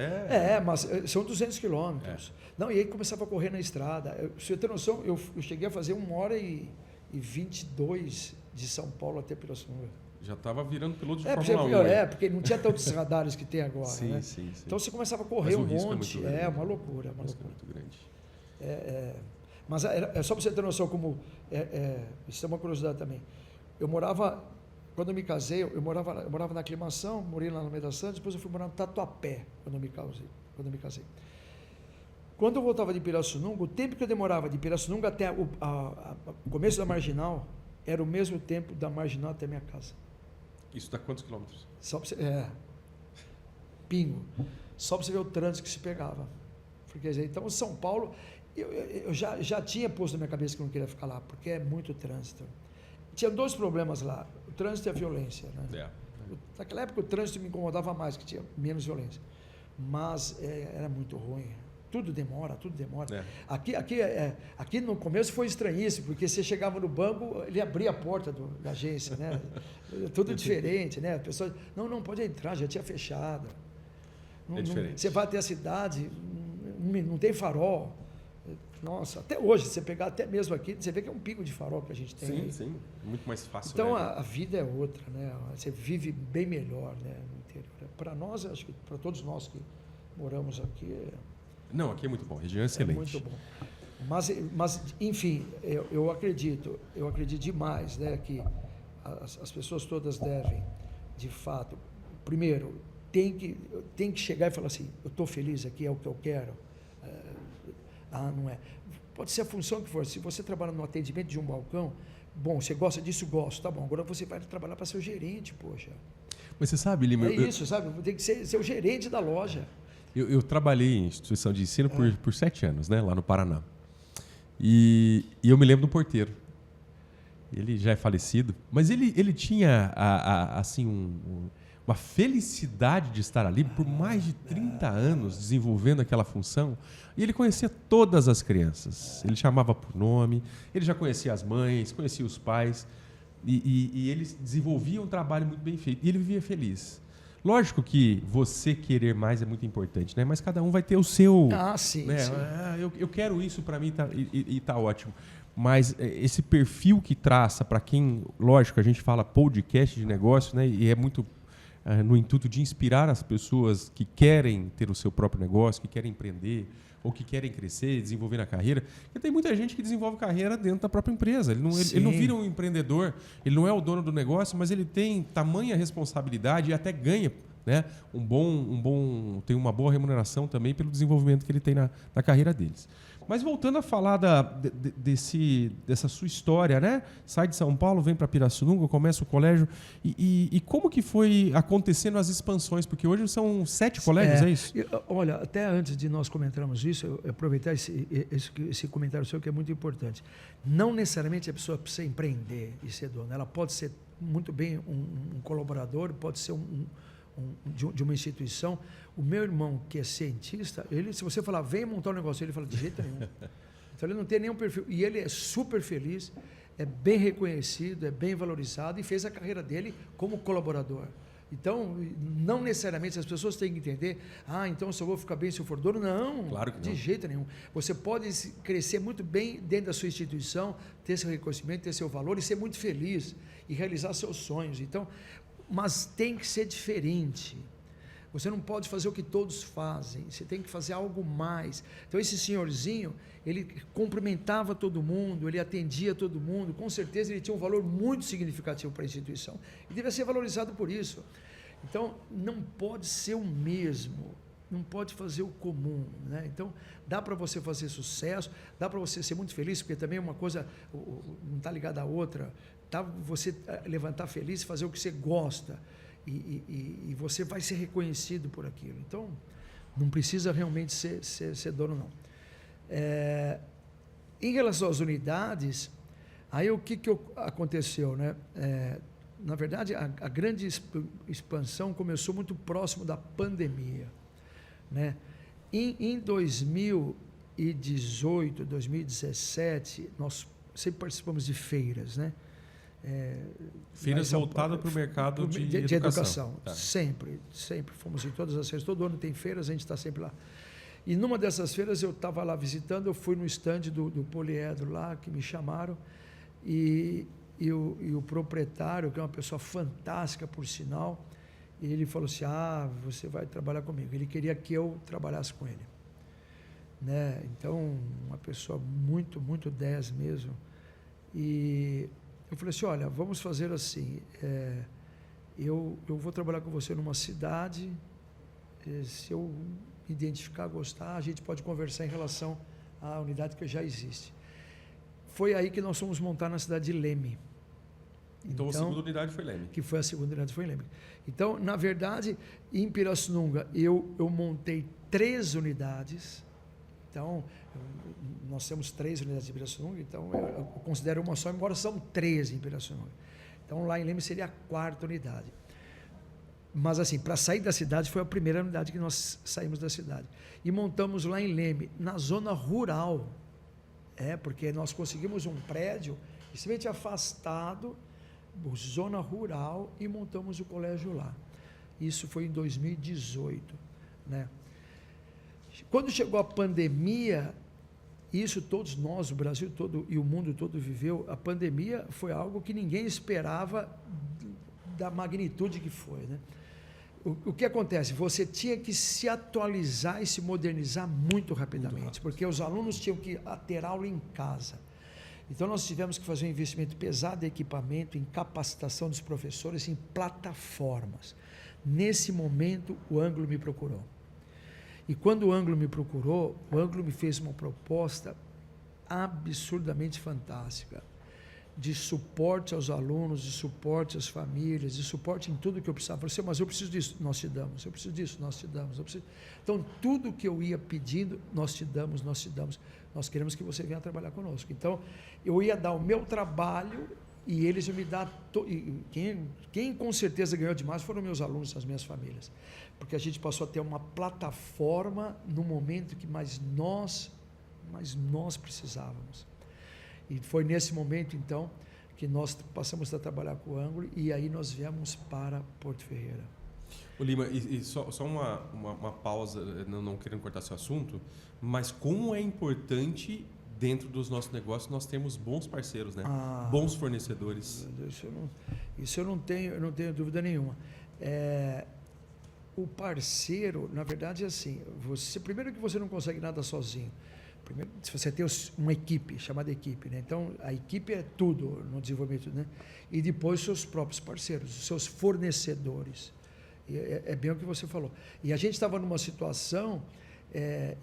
mas são 200 quilômetros. Não, e aí começava a correr na estrada. Se você ter noção, eu cheguei a fazer 1h22 de São Paulo até Pirassununga. Já estava virando piloto de Fórmula 1. Porque não tinha tantos radares que tem agora. Sim, né? sim. Então você começava a correr um monte. Uma loucura. Uma loucura muito grande. Mas é só para você ter noção como... isso é uma curiosidade também. Eu morava... Quando eu me casei, eu morava na Aclimação, morei lá no Almeida Santos, depois eu fui morar no Tatuapé, quando eu me casei. Quando eu voltava de Pirassununga, o tempo que eu demorava de Pirassununga até o começo da Marginal, era o mesmo tempo da Marginal até a minha casa. Isso dá quantos quilômetros? Só para você... Pingo. Só para você ver o trânsito que se pegava. Porque, então, São Paulo, eu já tinha posto na minha cabeça que eu não queria ficar lá, porque é muito trânsito. Tinha 2 problemas lá, o trânsito e a violência. Né? Naquela época o trânsito me incomodava mais, que tinha menos violência. Mas era muito ruim. Tudo demora. Aqui no começo foi estranhíssimo, porque você chegava no banco, ele abria a porta da agência, né? Tudo diferente, né? A pessoa, não pode entrar, já tinha fechado. Você vai até a cidade, não tem farol. Nossa, até hoje, se você pegar até mesmo aqui, você vê que é um pico de farol que a gente tem. Sim, muito mais fácil. Então, a vida é outra, né? Você vive bem melhor, né, no interior. Para nós, acho que para todos nós que moramos aqui... Não, aqui é muito bom, a região é excelente. É muito bom. Mas enfim, eu acredito demais, né, que as pessoas todas devem, de fato, primeiro, tem que chegar e falar assim, eu estou feliz aqui, é o que eu quero. Não é. Pode ser a função que for. Se você trabalha no atendimento de um balcão, bom, você gosta disso? Gosto, tá bom. Agora você vai trabalhar para ser o gerente, poxa. Mas você sabe, Lima... isso, sabe? Tem que ser o gerente da loja. Eu trabalhei em instituição de ensino por 7 anos, né, lá no Paraná. E eu me lembro do porteiro. Ele já é falecido, mas ele tinha assim uma felicidade de estar ali por mais de 30 anos desenvolvendo aquela função. E ele conhecia todas as crianças. Ele chamava por nome, ele já conhecia as mães, conhecia os pais. E ele desenvolvia um trabalho muito bem feito. E ele vivia feliz. Lógico que você querer mais é muito importante, né? Mas cada um vai ter o seu... Sim, né? sim. Eu quero isso para mim e tá ótimo. Mas esse perfil que traça para quem... Lógico, a gente fala podcast de negócio, né? E é muito no intuito de inspirar as pessoas que querem ter o seu próprio negócio, que querem empreender ou que querem crescer, desenvolver na carreira. Porque tem muita gente que desenvolve carreira dentro da própria empresa. Ele não vira um empreendedor, ele não é o dono do negócio, mas ele tem tamanha responsabilidade e até ganha, né, tem uma boa remuneração também pelo desenvolvimento que ele tem na carreira deles. Mas voltando a falar dessa sua história, né? Sai de São Paulo, vem para Pirassununga, começa o colégio. E como que foi acontecendo as expansões? Porque hoje são 7 colégios, é isso? Olha, até antes de nós comentarmos isso, eu aproveitar esse comentário seu que é muito importante. Não necessariamente a pessoa precisa empreender e ser dona. Ela pode ser muito bem um colaborador, pode ser de uma instituição. O meu irmão, que é cientista, se você falar, vem montar um negócio, ele fala, de jeito nenhum. Então ele não tem nenhum perfil. E ele é super feliz, é bem reconhecido, é bem valorizado e fez a carreira dele como colaborador. Então, não necessariamente as pessoas têm que entender, então eu só vou ficar bem se eu for dono. Não, claro que não. De jeito nenhum. Você pode crescer muito bem dentro da sua instituição, ter seu reconhecimento, ter seu valor e ser muito feliz e realizar seus sonhos. Então, mas tem que ser diferente. Você não pode fazer o que todos fazem, você tem que fazer algo mais. Então, esse senhorzinho, ele cumprimentava todo mundo, ele atendia todo mundo, com certeza ele tinha um valor muito significativo para a instituição e devia ser valorizado por isso. Então, não pode ser o mesmo, não pode fazer o comum, né? Então, dá para você fazer sucesso, dá para você ser muito feliz, porque também uma coisa não está ligada à outra, tá? Você levantar feliz e fazer o que você gosta. E você vai ser reconhecido por aquilo. Então, não precisa realmente ser dono, não. Em relação às unidades, aí o que aconteceu, né? Na verdade, a grande expansão começou muito próximo da pandemia, né? Em 2000, 2018, 2017, nós sempre participamos de feiras, né? Feiras voltadas para o mercado de educação. Tá. Sempre fomos em todas as feiras. Todo ano tem feiras, a gente está sempre lá. E numa dessas feiras eu estava lá visitando, eu fui no estande do Poliedro lá, que me chamaram, e o proprietário, que é uma pessoa fantástica, por sinal, ele falou assim, você vai trabalhar comigo. Ele queria que eu trabalhasse com ele. Né? Então, uma pessoa muito, muito 10 mesmo. E eu falei assim, olha, vamos fazer assim, eu vou trabalhar com você numa cidade, se eu identificar, gostar, a gente pode conversar em relação à unidade que já existe. Foi aí que nós fomos montar na cidade de Leme. Então, a segunda unidade foi Leme. Que foi a segunda unidade, foi Leme. Então, na verdade, em Pirassununga, eu montei 3 unidades. Então, nós temos 3 unidades em Pirassununga, então eu considero uma só, embora são 13 em Pirassununga. Então, lá em Leme seria a 4ª unidade. Mas, assim, para sair da cidade, foi a primeira unidade que nós saímos da cidade. E montamos lá em Leme, na zona rural. Porque nós conseguimos um prédio extremamente afastado, zona rural, e montamos o colégio lá. Isso foi em 2018, né? Quando chegou a pandemia, isso todos nós, o Brasil todo e o mundo todo viveu, a pandemia foi algo que ninguém esperava da magnitude que foi, né? O que acontece? Você tinha que se atualizar e se modernizar muito rapidamente, porque os alunos tinham que ter aula em casa. Então, nós tivemos que fazer um investimento pesado em equipamento, em capacitação dos professores, em plataformas. Nesse momento, o Ângulo me procurou. E quando o Ângulo me procurou, o Ângulo me fez uma proposta absurdamente fantástica, de suporte aos alunos, de suporte às famílias, de suporte em tudo que eu precisava. Eu falei assim, mas eu preciso disso, nós te damos. Eu preciso disso, nós te damos. Então, tudo que eu ia pedindo, nós te damos, nós te damos. Nós queremos que você venha trabalhar conosco. Então, eu ia dar o meu trabalho e eles iam me dar... Quem com certeza ganhou demais foram meus alunos, as minhas famílias. Porque a gente passou a ter uma plataforma no momento que mais nós precisávamos. E foi nesse momento, então, que nós passamos a trabalhar com o Ângulo e aí nós viemos para Porto Ferreira. Ô Lima, só uma pausa, não querendo cortar seu assunto, mas como é importante dentro dos nossos negócios nós temos bons parceiros, né? Bons fornecedores. Isso eu não tenho dúvida nenhuma. O parceiro, na verdade, é assim, primeiro que você não consegue nada sozinho. Primeiro, se você tem uma equipe, chamada equipe, né? Então, a equipe é tudo no desenvolvimento, né? E depois seus próprios parceiros, os seus fornecedores. É bem o que você falou. E a gente estava numa situação,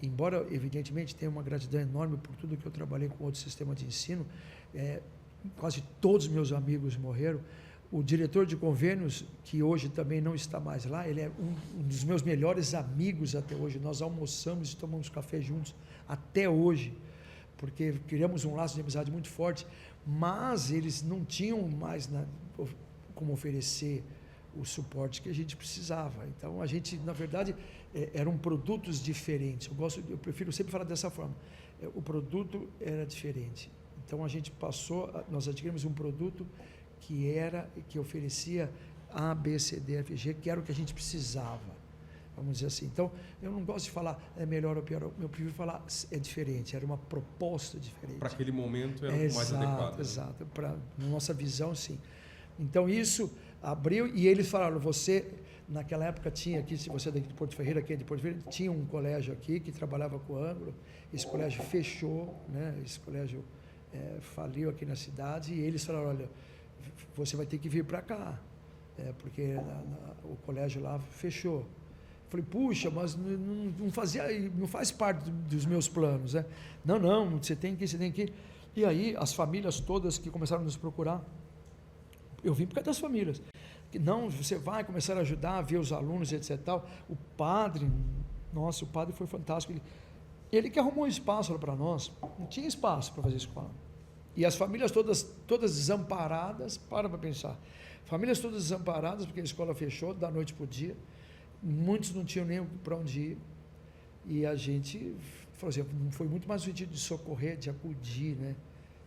embora, evidentemente, tenha uma gratidão enorme por tudo que eu trabalhei com outro sistema de ensino, quase todos meus amigos morreram. O diretor de convênios, que hoje também não está mais lá, ele é um dos meus melhores amigos até hoje. Nós almoçamos e tomamos café juntos até hoje, porque criamos um laço de amizade muito forte, mas eles não tinham mais como oferecer o suporte que a gente precisava. Então, a gente, na verdade, eram produtos diferentes. Eu prefiro sempre falar dessa forma. O produto era diferente. Então, a gente nós adquirimos um produto que oferecia A, B, C, D, F, G, que era o que a gente precisava, vamos dizer assim. Então, eu não gosto de falar é melhor ou pior, eu prefiro falar é diferente, era uma proposta diferente. Para aquele momento era o mais adequado. Exato, para nossa visão, sim. Então, isso abriu, e eles falaram, naquela época tinha aqui, se você é daqui de Porto Ferreira, quem é de Porto Ferreira, tinha um colégio aqui que trabalhava com o Ângulo, esse colégio fechou, né? Esse colégio faliu aqui na cidade, e eles falaram, olha, você vai ter que vir para cá, porque o colégio lá fechou. Eu falei, puxa, mas não faz parte dos meus planos, né? Não, você tem que ir. E aí, as famílias todas que começaram a nos procurar, eu vim por causa das famílias. Não, você vai começar a ajudar, a ver os alunos, etc. Tal. O padre foi fantástico. Ele que arrumou um espaço para nós, não tinha espaço para fazer escola. E as famílias todas desamparadas, para pensar. Famílias todas desamparadas, porque a escola fechou da noite para o dia. Muitos não tinham nem para onde ir. E a gente falou assim, foi muito mais no sentido de socorrer, de acudir, né?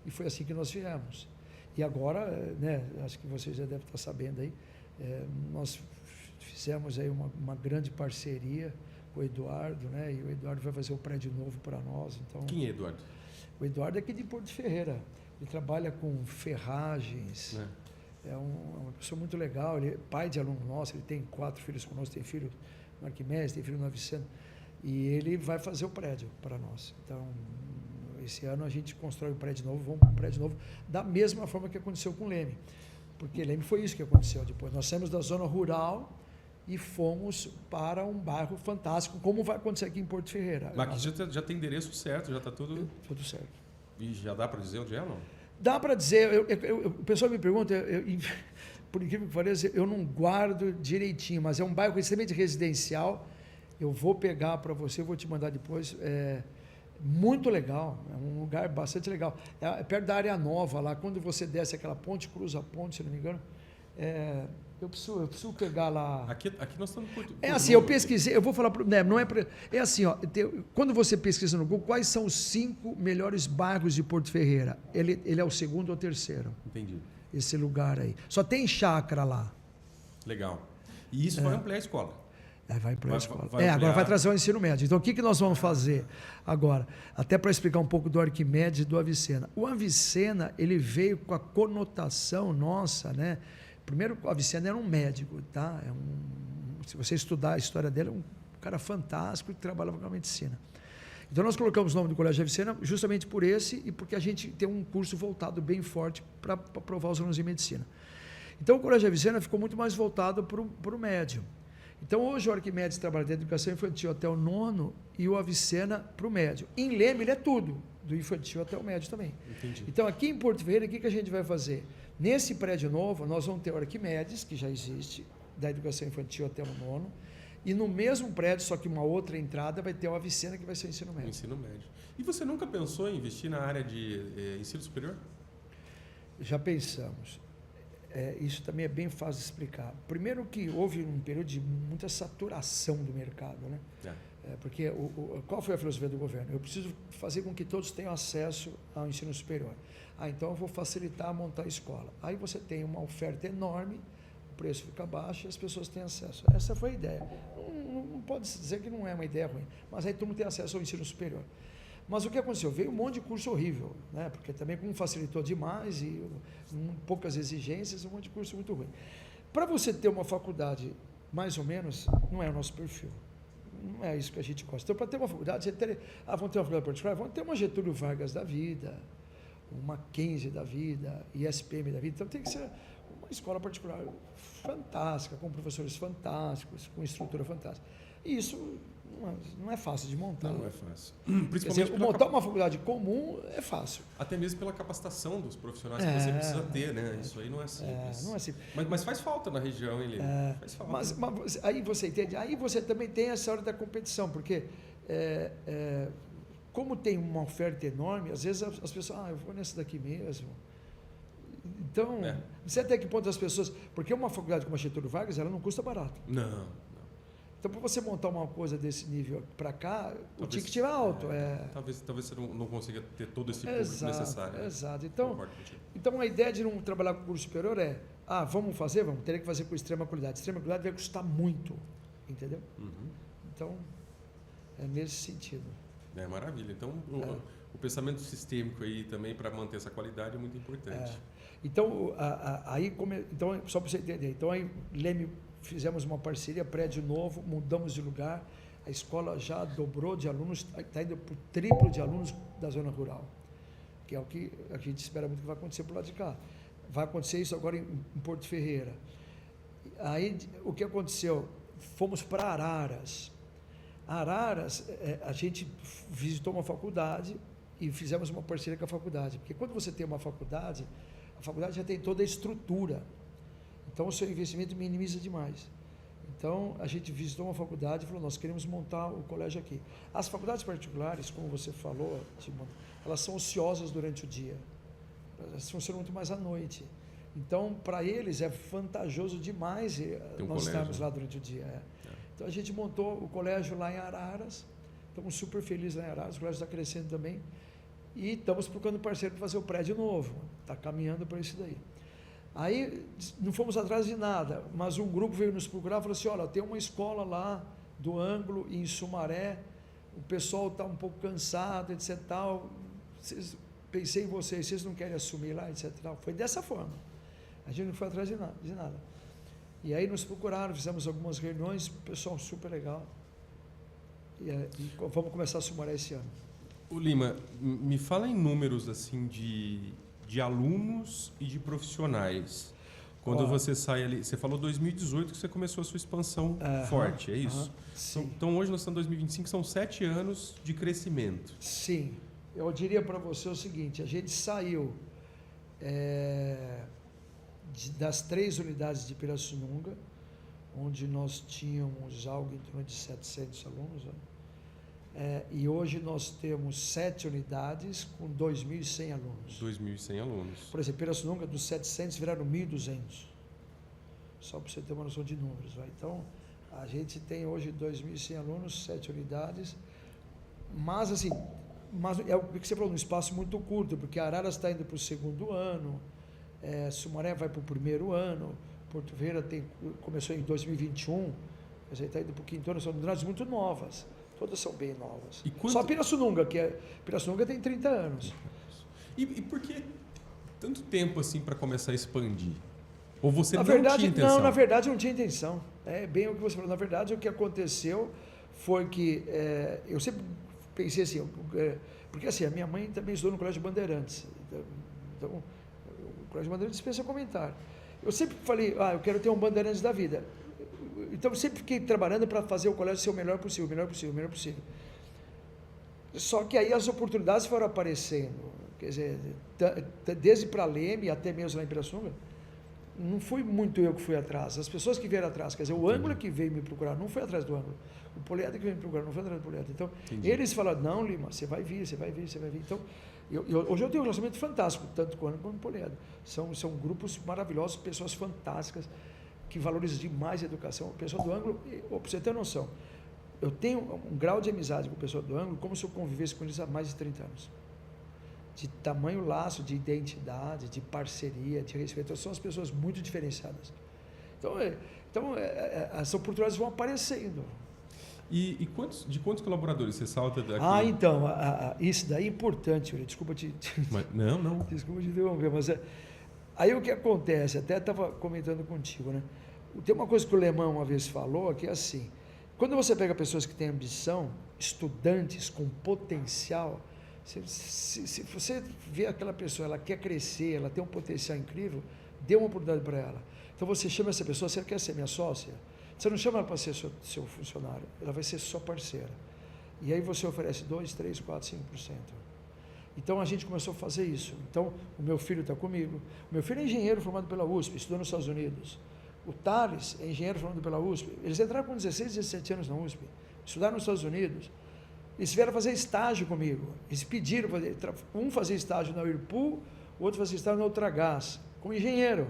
E foi assim que nós viemos. E agora, né, acho que vocês já devem estar sabendo aí, nós fizemos aí uma grande parceria com o Eduardo, né? E o Eduardo vai fazer o prédio novo para nós. Então, quem é Eduardo? O Eduardo é aqui de Porto Ferreira. Ele trabalha com ferragens. É uma pessoa muito legal. Ele é pai de aluno nosso. Ele tem 4 filhos conosco. Tem filho no Arquimedes, tem filho no Avicena. E ele vai fazer o prédio para nós. Então, esse ano a gente constrói um prédio novo, vamos para um prédio novo, da mesma forma que aconteceu com o Leme. Porque Leme foi isso que aconteceu depois. Nós saímos da zona rural e fomos para um bairro fantástico, como vai acontecer aqui em Porto Ferreira. Mas aqui já tem endereço certo, já está tudo... Tudo certo. E já dá para dizer onde é, não? Dá para dizer, o pessoal me pergunta, por incrível que pareça, eu não guardo direitinho, mas é um bairro extremamente residencial. Eu vou pegar para você, eu vou te mandar depois. Muito legal, é um lugar bastante legal. É perto da área nova lá, quando você desce aquela ponte, cruza a ponte, se não me engano. Eu preciso pegar lá. Aqui nós estamos no Porto. Assim, eu pesquisei, eu vou falar, não é para. É assim, ó, quando você pesquisa no Google, quais são os 5 melhores bairros de Porto Ferreira? Ele é o 2º ou 3º. Entendi. Esse lugar aí. Só tem chácara lá. Legal. E isso vai ampliar a escola. Vai para a escola. Vai agora vai trazer o ensino médio. Então, o que nós vamos fazer agora? Até para explicar um pouco do Arquimedes e do Avicena. O Avicena, ele veio com a conotação nossa, né? Primeiro, o Avicena era um médico, tá? Se você estudar a história dele, é um cara fantástico que trabalhava com a medicina. Então, nós colocamos o nome do Colégio Avicena justamente por esse e porque a gente tem um curso voltado bem forte para aprovar os alunos de medicina. Então, o Colégio Avicena ficou muito mais voltado para o médio. Então, hoje o Arquimedes trabalha da educação infantil até o 9º e o Avicena para o médio. Em Leme, ele é tudo, do infantil até o médio também. Entendi. Então, aqui em Porto Ferreira, o que a gente vai fazer? Nesse prédio novo, nós vamos ter o Arquimedes, que já existe, da educação infantil até o 9º, e no mesmo prédio, só que uma outra entrada, vai ter o Avicena, que vai ser o ensino médio. Ensino médio. E você nunca pensou em investir na área de ensino superior? Já pensamos. Isso também é bem fácil de explicar. Primeiro que houve um período de muita saturação do mercado, né? Porque qual foi a filosofia do governo? Eu preciso fazer com que todos tenham acesso ao ensino superior. Então eu vou facilitar montar a escola. Aí você tem uma oferta enorme, o preço fica baixo e as pessoas têm acesso. Essa foi a ideia. Não pode dizer que não é uma ideia ruim, mas aí todo mundo tem acesso ao ensino superior. Mas o que aconteceu? Veio um monte de curso horrível, né? Porque também como facilitou demais e poucas exigências, um monte de curso muito ruim. Para você ter uma faculdade, mais ou menos, não é o nosso perfil. Não é isso que a gente gosta. Então, para ter uma faculdade, vamos ter uma faculdade particular, vamos ter uma Getúlio Vargas da vida, uma Mackenzie da vida, ISPM da vida. Então, tem que ser uma escola particular fantástica, com professores fantásticos, com estrutura fantástica. E isso não é fácil de montar. Não é fácil. Principalmente montar uma faculdade comum é fácil. Até mesmo pela capacitação dos profissionais que você precisa ter, né? Isso aí não é simples. Não é simples. Mas faz falta na região, hein, Lili? Faz falta. Mas aí você entende, aí você também tem essa hora da competição, porque como tem uma oferta enorme, às vezes as pessoas, eu vou nessa daqui mesmo. Então, não sei até que ponto as pessoas... Porque uma faculdade como a Getúlio Vargas, ela não custa barato. Não. Então, para você montar uma coisa desse nível para cá, o ticket é alto. Talvez você não consiga ter todo esse público necessário. Exato. Então, a ideia de não trabalhar com curso superior vamos fazer? Vamos. Teria que fazer com extrema qualidade. Extrema qualidade vai custar muito. Entendeu? Uhum. Então, é nesse sentido. Maravilha. Então, o pensamento sistêmico aí também para manter essa qualidade é muito importante. Então, só para você entender, então aí Leme fizemos uma parceria, prédio novo, mudamos de lugar, a escola já dobrou de alunos, está indo para o triplo de alunos da zona rural, que é o que a gente espera muito que vai acontecer por lado de cá. Vai acontecer isso agora em Porto Ferreira. Aí, o que aconteceu? Fomos para Araras. Araras, a gente visitou uma faculdade e fizemos uma parceria com a faculdade, porque quando você tem uma faculdade, a faculdade já tem toda a estrutura. Então, o seu investimento minimiza demais. Então, a gente visitou uma faculdade e falou, nós queremos montar o colégio aqui. As faculdades particulares, como você falou, elas são ociosas durante o dia. Elas funcionam muito mais à noite. Então, para eles, é vantajoso demais nós estarmos lá durante o dia. Então, a gente montou o colégio lá em Araras, Estamos super felizes lá em Araras, o colégio está crescendo também. E estamos procurando parceiro para fazer o prédio novo. Está caminhando para isso daí. Aí não fomos atrás de nada, mas um grupo veio nos procurar e falou assim, olha, tem uma escola lá do Ângulo, em Sumaré, o pessoal está um pouco cansado, etc. Tal. Pensei em vocês não querem assumir lá, etc. Tal. Foi dessa forma. A gente não foi atrás de nada. E aí nos procuraram, fizemos algumas reuniões, pessoal super legal. E vamos começar a Sumaré esse ano. O Lima, me fala em números assim de alunos e de profissionais. Quando você sai ali, você falou 2018 que você começou a sua expansão forte, é isso? Então hoje nós estamos em 2025, são 7 anos de crescimento. Sim, eu diria para você o seguinte, a gente saiu das 3 unidades de Pirassununga, onde nós tínhamos algo em torno de 700 alunos, né? E hoje nós temos 7 unidades com 2.100 alunos. 2.100 alunos. Por exemplo, Pirassununga, dos 700 viraram 1.200. Só para você ter uma noção de números. Vai. Então, a gente tem hoje 2.100 alunos, 7 unidades. Mas, assim, é o que você falou, num espaço muito curto, porque Araras está indo para o 2º ano, Sumaré vai para o 1º ano, Porto Ferreira começou em 2021, a gente está indo para o 5º ano, são unidades muito novas. Todas são bem novas. Só Pirassununga, Pirassununga tem 30 anos. E por que tanto tempo assim para começar a expandir? Ou você não tinha intenção? Não, na verdade não tinha intenção. É bem o que você falou. Na verdade, o que aconteceu foi que eu sempre pensei assim, porque assim, a minha mãe também estudou no Colégio Bandeirantes. Então, o Colégio Bandeirantes dispensa comentário. Eu sempre falei, eu quero ter um Bandeirantes da vida. Então, eu sempre fiquei trabalhando para fazer o colégio ser o melhor possível, o melhor possível, o melhor possível. Só que aí as oportunidades foram aparecendo. Quer dizer, desde para Leme até mesmo lá em Pirassununga, não fui muito eu que fui atrás. As pessoas que vieram atrás, quer dizer, o Ângulo que veio me procurar, não foi atrás do Ângulo. O Polieda que veio me procurar, não foi atrás do Polieda. Então, eles falaram, não, Lima, você vai vir. Então, hoje eu tenho um relacionamento fantástico, tanto com o Ângulo quanto com o Polieda. São grupos maravilhosos, pessoas fantásticas, que valoriza demais a educação. O pessoal do Ângulo, para você ter noção, eu tenho um grau de amizade com o pessoal do Ângulo como se eu convivesse com eles há mais de 30 anos. De tamanho laço, de identidade, de parceria, de respeito. Então, são as pessoas muito diferenciadas. Então as oportunidades vão aparecendo. E de quantos colaboradores você salta daqui? Então, isso daí é importante, Yuri. Desculpa Não. Desculpa te interromper, mas aí o que acontece, até estava comentando contigo, né? Tem uma coisa que o Lemão uma vez falou, que é assim, quando você pega pessoas que têm ambição, estudantes com potencial, se você vê aquela pessoa, ela quer crescer, ela tem um potencial incrível, dê uma oportunidade para ela. Então você chama essa pessoa, você quer ser minha sócia? Você não chama ela para ser seu funcionário, ela vai ser sua parceira. E aí você oferece 2%, 3%, 4%, 5%. Então a gente começou a fazer isso. Então o meu filho está comigo. O meu filho é engenheiro formado pela USP, estudou nos Estados Unidos. O Thales é engenheiro formado pela USP. Eles entraram com 16, 17 anos na USP, estudaram nos Estados Unidos. Eles vieram fazer estágio comigo. Eles pediram, um fazer estágio na Whirlpool, o outro fazer estágio na Ultragás, como engenheiro.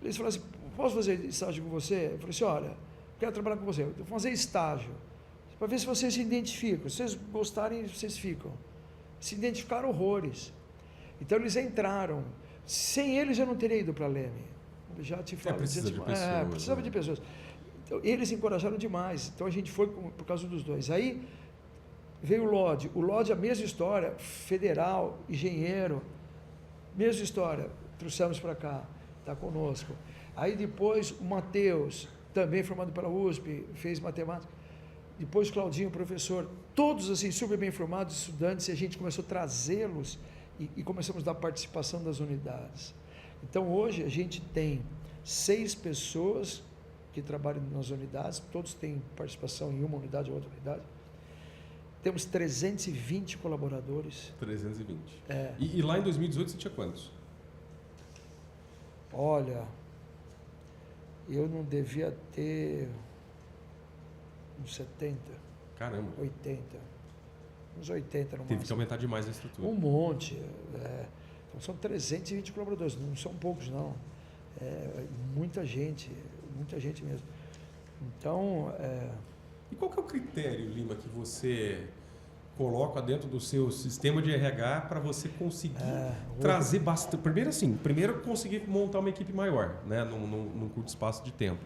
Eles falaram assim, posso fazer estágio com você? Eu falei assim, olha, quero trabalhar com você. Eu vou fazer estágio, para ver se vocês se identificam. Se vocês gostarem, vocês ficam. Se identificaram horrores. Então eles entraram. Sem eles eu não teria ido para a Leme. Já te falo. Precisava de pessoas. Então, eles encorajaram demais. Então a gente foi por causa dos dois. Aí veio o Lodge. O Lodge, a mesma história, federal, engenheiro, mesma história. Trouxemos para cá, está conosco. Aí depois o Matheus, também formado pela USP, fez matemática. Depois Claudinho, professor, todos assim super bem formados, estudantes, e a gente começou a trazê-los e começamos a dar participação das unidades. Então hoje a gente tem 6 pessoas que trabalham nas unidades, todos têm participação em uma unidade ou outra unidade. Temos 320 colaboradores. 320. E lá em 2018 você tinha quantos? Olha, eu não devia ter uns 70. Caramba. 80. Uns 80 no máximo. Teve que aumentar demais a estrutura. Um monte. Então são 320 colaboradores, não são poucos não. Muita gente mesmo. Então... E qual que é o critério, Lima, que você coloca dentro do seu sistema de RH para você conseguir trazer bastante. Primeiro conseguir montar uma equipe maior, né, num curto espaço de tempo.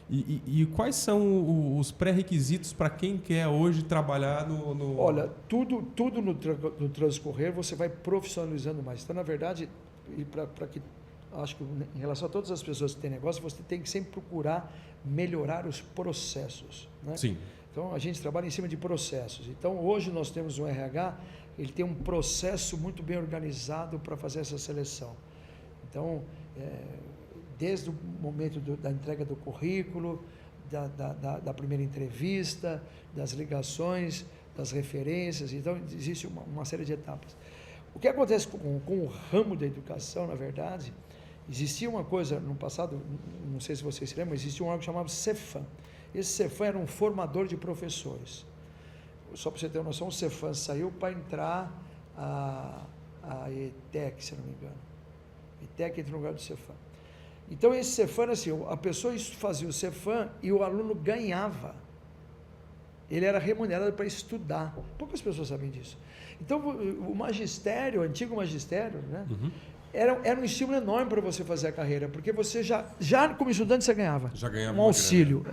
E quais são os pré-requisitos para quem quer hoje trabalhar no... Olha, tudo no transcorrer você vai profissionalizando mais. Então, na verdade, para que acho que em relação a todas as pessoas que têm negócio, você tem que sempre procurar melhorar os processos, né? Sim. Então, a gente trabalha em cima de processos. Então, hoje nós temos um RH, ele tem um processo muito bem organizado para fazer essa seleção. Então, desde o momento da entrega do currículo, da primeira entrevista, das ligações, das referências, então existe uma série de etapas. O que acontece com o ramo da educação, na verdade, existia uma coisa no passado, não sei se vocês se lembram, existia um órgão chamado Cefam. Esse Cefam era um formador de professores. Só para você ter uma noção, o Cefam saiu para entrar a ETEC, se não me engano. A ETEC entra no lugar do Cefam. Então, esse Cefam era assim, a pessoa fazia o Cefam e o aluno ganhava. Ele era remunerado para estudar. Poucas pessoas sabem disso. Então, o magistério, o antigo magistério, né, era um estímulo enorme para você fazer a carreira, porque você já como estudante você ganhava. Já ganhava um auxílio.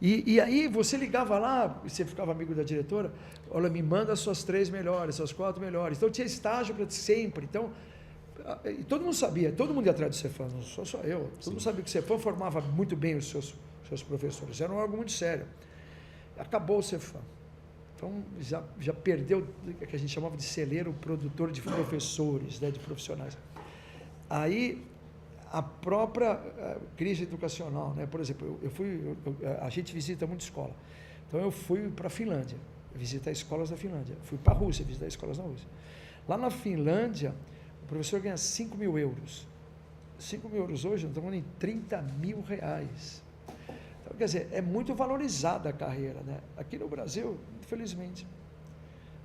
E aí você ligava lá, você ficava amigo da diretora, olha, me manda as suas 3 melhores, suas 4 melhores. Então, tinha estágio para sempre. Então, e todo mundo sabia, todo mundo ia atrás do Cefam, não sou só eu. Todo mundo sabia que o Cefam formava muito bem os seus professores. Era algo muito sério. Acabou o Cefam. Então, já perdeu o que a gente chamava de celeiro produtor de professores, né, de profissionais. Aí, a própria crise educacional, né? Por exemplo, a gente visita muita escola. Então, eu fui para a Finlândia, visitar escolas da Finlândia. Fui para a Rússia, visitar escolas na Rússia. Lá na Finlândia, o professor ganha 5 mil euros. 5 mil euros hoje, nós estamos falando em 30 mil reais. Então, quer dizer, é muito valorizada a carreira, né? Aqui no Brasil, infelizmente,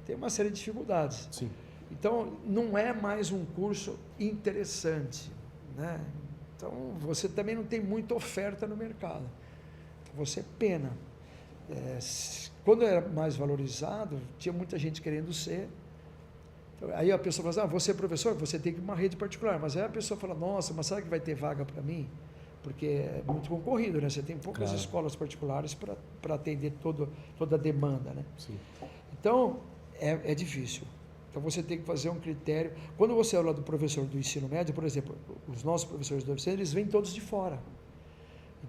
tem uma série de dificuldades. Sim. Então, não é mais um curso interessante, né? Então, você também não tem muita oferta no mercado. Você pena. Quando era mais valorizado, tinha muita gente querendo ser. Então, aí a pessoa fala assim, você é professor, você tem que ir para uma rede particular. Mas aí a pessoa fala, nossa, mas será que vai ter vaga para mim? Porque é muito concorrido, né? Você tem poucas escolas particulares para atender toda a demanda, né? Sim. Então, é difícil. Então, você tem que fazer um critério. Quando você olha do professor do ensino médio, por exemplo, os nossos professores do ensino, eles vêm todos de fora.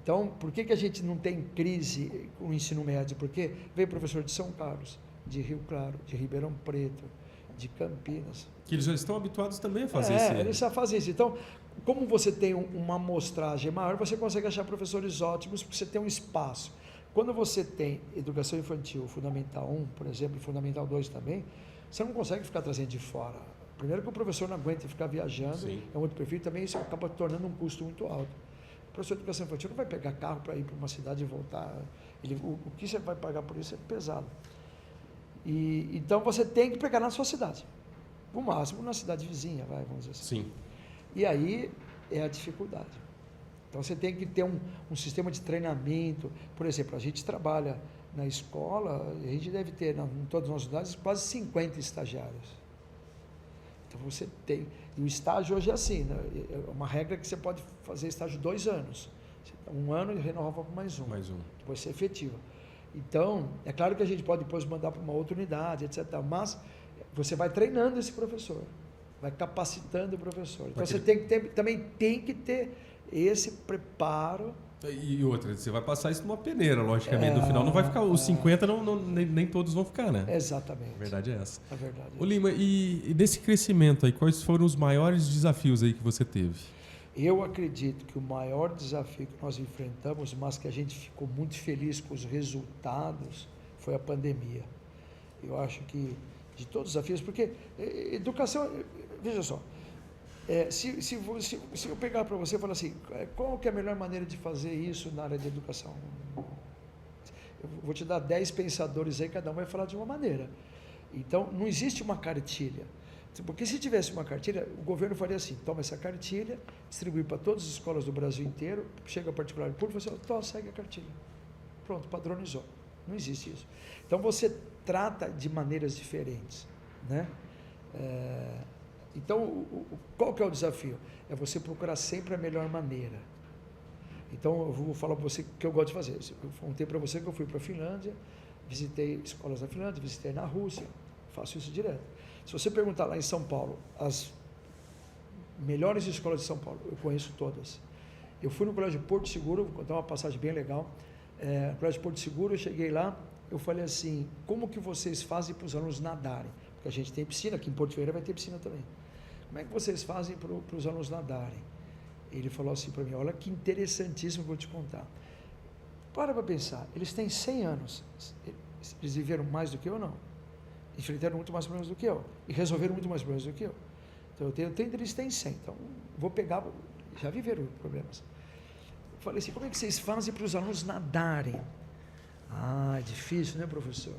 Então, por que a gente não tem crise com o ensino médio? Porque vem professor de São Carlos, de Rio Claro, de Ribeirão Preto, de Campinas. Que eles já estão habituados também a fazer isso. Eles já fazem isso. Então, como você tem uma amostragem maior, você consegue achar professores ótimos, porque você tem um espaço. Quando você tem educação infantil, Fundamental 1, por exemplo, e Fundamental 2 também, você não consegue ficar trazendo de fora. Primeiro que o professor não aguenta ficar viajando, Sim. é muito perfil, também isso acaba tornando um custo muito alto. O professor de educação infantil não vai pegar carro para ir para uma cidade e voltar. O que você vai pagar por isso é pesado. Então você tem que pegar na sua cidade. O máximo na cidade vizinha, vamos dizer assim. Sim. E aí é a dificuldade. Então você tem que ter um sistema de treinamento. Por exemplo, a gente trabalha na escola, a gente deve ter em todas as nossas unidades quase 50 estagiários. Então você tem. E o estágio hoje é assim, né? É uma regra que você pode fazer estágio 2 anos. 1 ano e renova por mais um. Depois ser efetiva. Então, é claro que a gente pode depois mandar para uma outra unidade, etc. Mas você vai treinando esse professor, vai capacitando o professor. Então você também tem que ter esse preparo. E outra, você vai passar isso numa peneira, logicamente. No final não vai ficar, os 50 nem todos vão ficar, né? Exatamente. A verdade é essa. A verdade é Ô Lima, e desse crescimento aí, quais foram os maiores desafios aí que você teve? Eu acredito que o maior desafio que nós enfrentamos, mas que a gente ficou muito feliz com os resultados, foi a pandemia. Eu acho que de todos os desafios, porque educação, veja só, se eu pegar para você e falar assim, qual que é a melhor maneira de fazer isso na área de educação? Eu vou te dar 10 pensadores aí, cada um vai falar de uma maneira. Então, não existe uma cartilha. Porque se tivesse uma cartilha, o governo faria assim, toma essa cartilha, distribui para todas as escolas do Brasil inteiro, chega a particular público e fala assim, segue a cartilha. Pronto, padronizou. Não existe isso. Então, você trata de maneiras diferentes, né? Então, qual que é o desafio? É você procurar sempre a melhor maneira. Então, eu vou falar para você o que eu gosto de fazer. Eu contei para você que eu fui para a Finlândia, visitei escolas na Finlândia, visitei na Rússia, faço isso direto. Se você perguntar lá em São Paulo, as melhores escolas de São Paulo, eu conheço todas. Eu fui no Colégio Porto Seguro, vou contar uma passagem bem legal. No Colégio Porto Seguro, eu cheguei lá, eu falei assim, como que vocês fazem para os alunos nadarem? Porque a gente tem piscina, aqui em Porto Ferreira vai ter piscina também. Como é que vocês fazem para os alunos nadarem? Ele falou assim para mim, olha que interessantíssimo que eu vou te contar. Para pensar, eles têm 100 anos, eles viveram mais do que eu, não? Enfrentaram muito mais problemas do que eu, e resolveram muito mais problemas do que eu. Então, eu tenho 30, eles têm 100, então vou pegar, já viveram problemas. Eu falei assim, como é que vocês fazem para os alunos nadarem? Ah, é difícil, né, professor?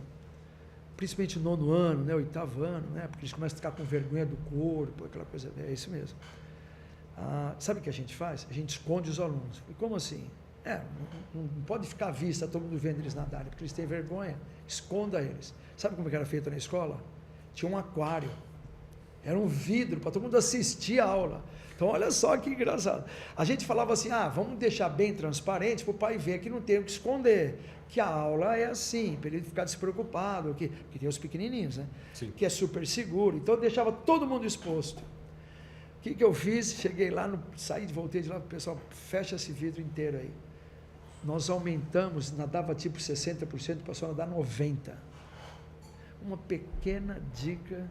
Principalmente no 9º ano, né, 8º ano, né, porque eles começam a ficar com vergonha do corpo, aquela coisa, é isso mesmo. Sabe o que a gente faz? A gente esconde os alunos. E como assim? Não pode ficar à vista todo mundo vendo eles nadarem, porque eles têm vergonha, esconda eles. Sabe como que era feito na escola? Tinha um aquário, era um vidro para todo mundo assistir a aula. Então, olha só que engraçado. A gente falava assim, vamos deixar bem transparente para o pai ver que não tem o que esconder, que a aula é assim, para ele ficar despreocupado, que tem os pequenininhos, né? Sim. Que é super seguro. Então, eu deixava todo mundo exposto. O que eu fiz? Cheguei lá, saí, voltei de lá, o pessoal, fecha esse vidro inteiro aí. Nós aumentamos, nadava tipo 60%, passou a nadar 90%. Uma pequena dica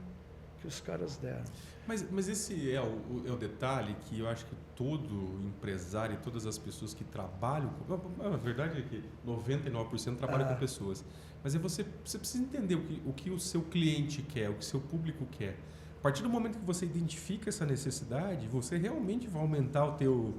que os caras deram. Mas esse é o detalhe que eu acho que todo empresário e todas as pessoas que trabalham... A verdade é que 99% trabalham com pessoas. Mas você precisa entender o que o seu cliente quer, o que o seu público quer. A partir do momento que você identifica essa necessidade, você realmente vai aumentar o teu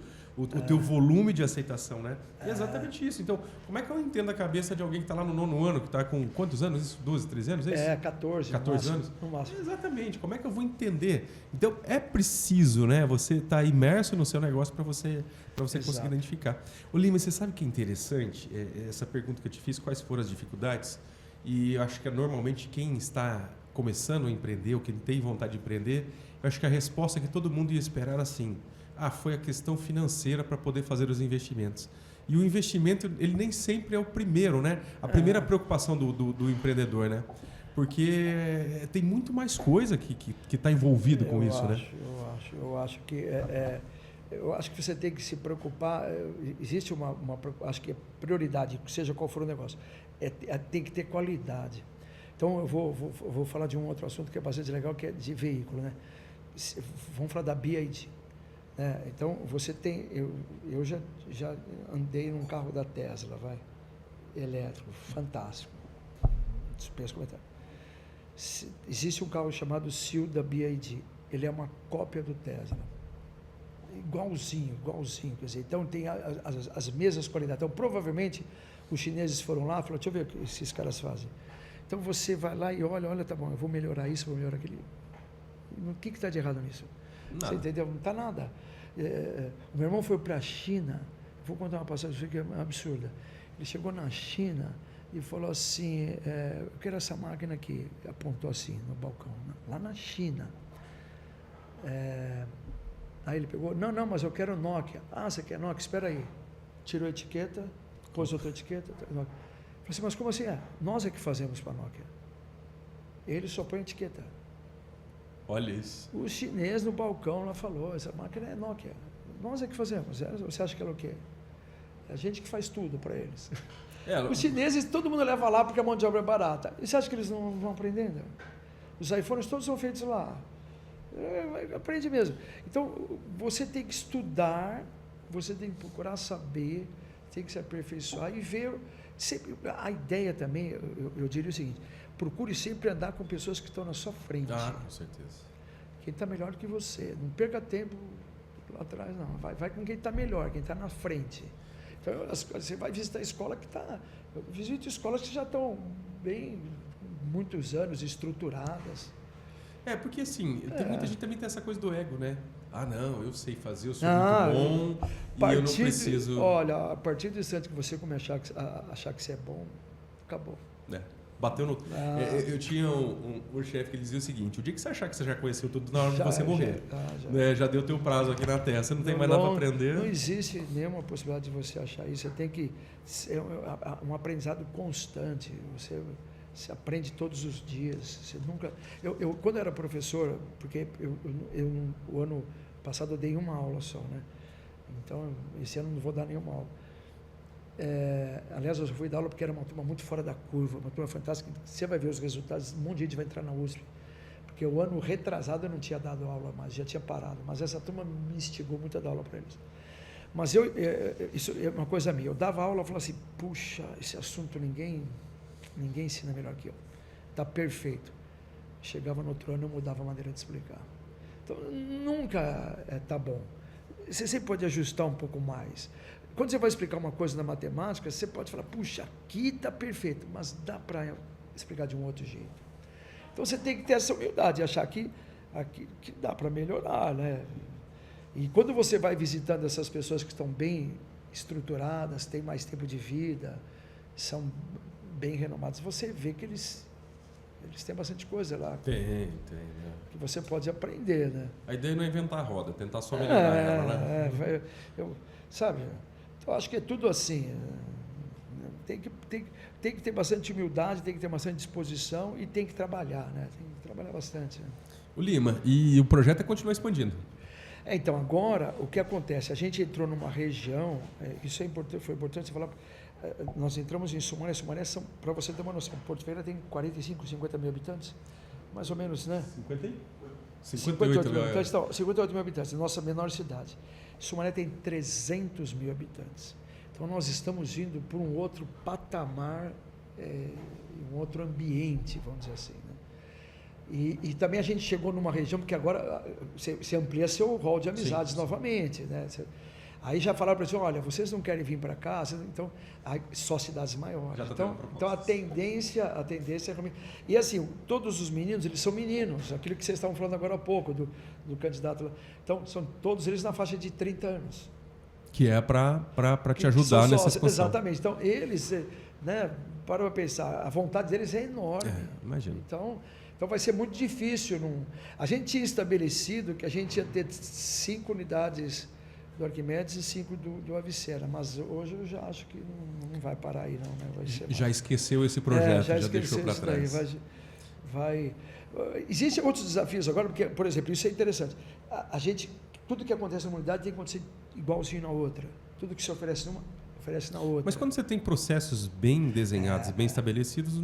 volume de aceitação, né? É exatamente isso. Então, como é que eu entendo a cabeça de alguém que está lá no 9º ano, que está com quantos anos? Isso? 12, 13 anos? É isso? 14. 14 anos? No máximo. Exatamente. Como é que eu vou entender? Então, é preciso, né? Você estar imerso no seu negócio para você conseguir identificar. Ô Lima, você sabe o que é interessante? Essa pergunta que eu te fiz, quais foram as dificuldades? E eu acho que normalmente quem está começando a empreender, ou quem tem vontade de empreender, eu acho que a resposta que todo mundo ia esperar assim, foi a questão financeira para poder fazer os investimentos. E o investimento, ele nem sempre é o primeiro, né? A primeira preocupação do empreendedor, né? Porque tem muito mais coisa que está envolvido com isso, né? Eu acho que você tem que se preocupar, existe acho que é prioridade, seja qual for o negócio, tem que ter qualidade. Então, eu vou falar de um outro assunto que é bastante legal, que é de veículo, né? Vamos falar da BYD. Então, você tem... Eu já andei num carro da Tesla, elétrico, fantástico. Dispensa comentário. Existe um carro chamado Seal da BYD. Ele é uma cópia do Tesla. Igualzinho. Quer dizer, então, tem as mesmas qualidades. Então, provavelmente, os chineses foram lá e falaram, deixa eu ver o que esses caras fazem. Então, você vai lá e olha, tá bom, eu vou melhorar isso, vou melhorar aquilo. O que está de errado nisso? Nada. Você entendeu? Não está nada. O meu irmão foi para a China, vou contar uma passagem que é absurda. Ele chegou na China e falou assim, eu quero essa máquina aqui, apontou assim no balcão, lá na China. Aí ele pegou, não, mas eu quero Nokia. Você quer Nokia? Espera aí. Tirou a etiqueta, pôs outra etiqueta, Nokia. Falei assim, mas como assim? Nós é que fazemos para a Nokia. Ele só põe etiqueta. Olha isso. O chinês no balcão lá falou, essa máquina é Nokia. Nós é que fazemos. Você acha que ela é o quê? É a gente que faz tudo para eles. Os chineses, todo mundo leva lá porque a mão de obra é barata. E você acha que eles não vão aprendendo? Os iPhones todos são feitos lá. Aprende mesmo. Então, você tem que estudar, você tem que procurar saber, tem que se aperfeiçoar e ver... Sempre, a ideia também, eu diria o seguinte, procure sempre andar com pessoas que estão na sua frente. Com certeza. Quem está melhor do que você. Não perca tempo lá atrás, não. Vai com quem está melhor, quem está na frente. Então, você vai visitar a escola que está... Eu visito escolas que já estão bem, muitos anos, estruturadas. Porque assim, muita gente também tem essa coisa do ego, né? Não, eu sei fazer, eu sou muito bom e eu não preciso... Olha, a partir do instante que você começar a achar que você é bom, acabou. Bateu no... Eu tinha um chefe que ele dizia o seguinte: o dia que você achar que você já conheceu tudo, na hora de você morrer. Já deu teu prazo aqui na Terra, você não tem mais nada para aprender. Não existe nenhuma possibilidade de você achar isso. Você tem que... É um aprendizado constante. Você aprende todos os dias. Você nunca... Quando eu era professor, porque o ano passado eu dei uma aula só, né? Então, esse ano não vou dar nenhuma aula. Aliás, eu fui dar aula porque era uma turma muito fora da curva, uma turma fantástica. Você vai ver os resultados, um monte de gente vai entrar na USP. Porque o ano retrasado eu não tinha dado aula mais, já tinha parado. Mas essa turma me instigou muito a dar aula para eles. Mas isso é uma coisa minha. Eu dava aula e falava assim: puxa, esse assunto ninguém ensina melhor que eu. Está perfeito. Chegava no outro ano, eu mudava a maneira de explicar. Então, nunca está bom. Você sempre pode ajustar um pouco mais. Quando você vai explicar uma coisa na matemática, você pode falar: puxa, aqui está perfeito, mas dá para explicar de um outro jeito. Então, você tem que ter essa humildade, achar que dá para melhorar, né? E quando você vai visitando essas pessoas que estão bem estruturadas, têm mais tempo de vida, são bem renomados, você vê que eles têm bastante coisa lá. Tem, né? Que você pode aprender, né? A ideia não é inventar a roda, tentar só melhorar ela, né? Sabe? Então, acho que é tudo assim. Tem que ter bastante humildade, tem que ter bastante disposição e tem que trabalhar, né? Tem que trabalhar bastante. Né? O Lima, e o projeto é continuar expandindo. Então, agora, o que acontece? A gente entrou numa região, isso foi importante você falar. Nós entramos em Sumaré. Sumaré, para você ter uma noção, Porto Ferreira tem 45, 50 mil habitantes, mais ou menos, né? 58 mil habitantes. Então, 58 mil habitantes, nossa menor cidade. Sumaré tem 300 mil habitantes. Então, nós estamos indo para um outro patamar, um outro ambiente, vamos dizer assim. Né? E também a gente chegou numa região, porque agora você amplia seu rol de amizades novamente, né? Aí já falaram para a gente: olha, vocês não querem vir para cá, então só cidades maiores. Então a tendência é realmente... E assim, todos os meninos, eles são meninos, aquilo que vocês estavam falando agora há pouco, do candidato lá. Então, são todos eles na faixa de 30 anos. Que é para te ajudar nessa situação. Exatamente. Então, eles, né, para pensar, a vontade deles é enorme. Imagino. Então vai ser muito difícil. A gente tinha estabelecido que a gente ia ter 5 unidades do Arquimedes e 5 do Avicera, mas hoje eu já acho que não vai parar aí, não. Né? Vai ser já esqueceu esse projeto, já deixou para trás. Existem outros desafios agora, porque, por exemplo, isso é interessante. Tudo que acontece na unidade tem que acontecer igualzinho na outra. Tudo que se oferece numa, oferece na outra. Mas quando você tem processos bem desenhados, bem estabelecidos,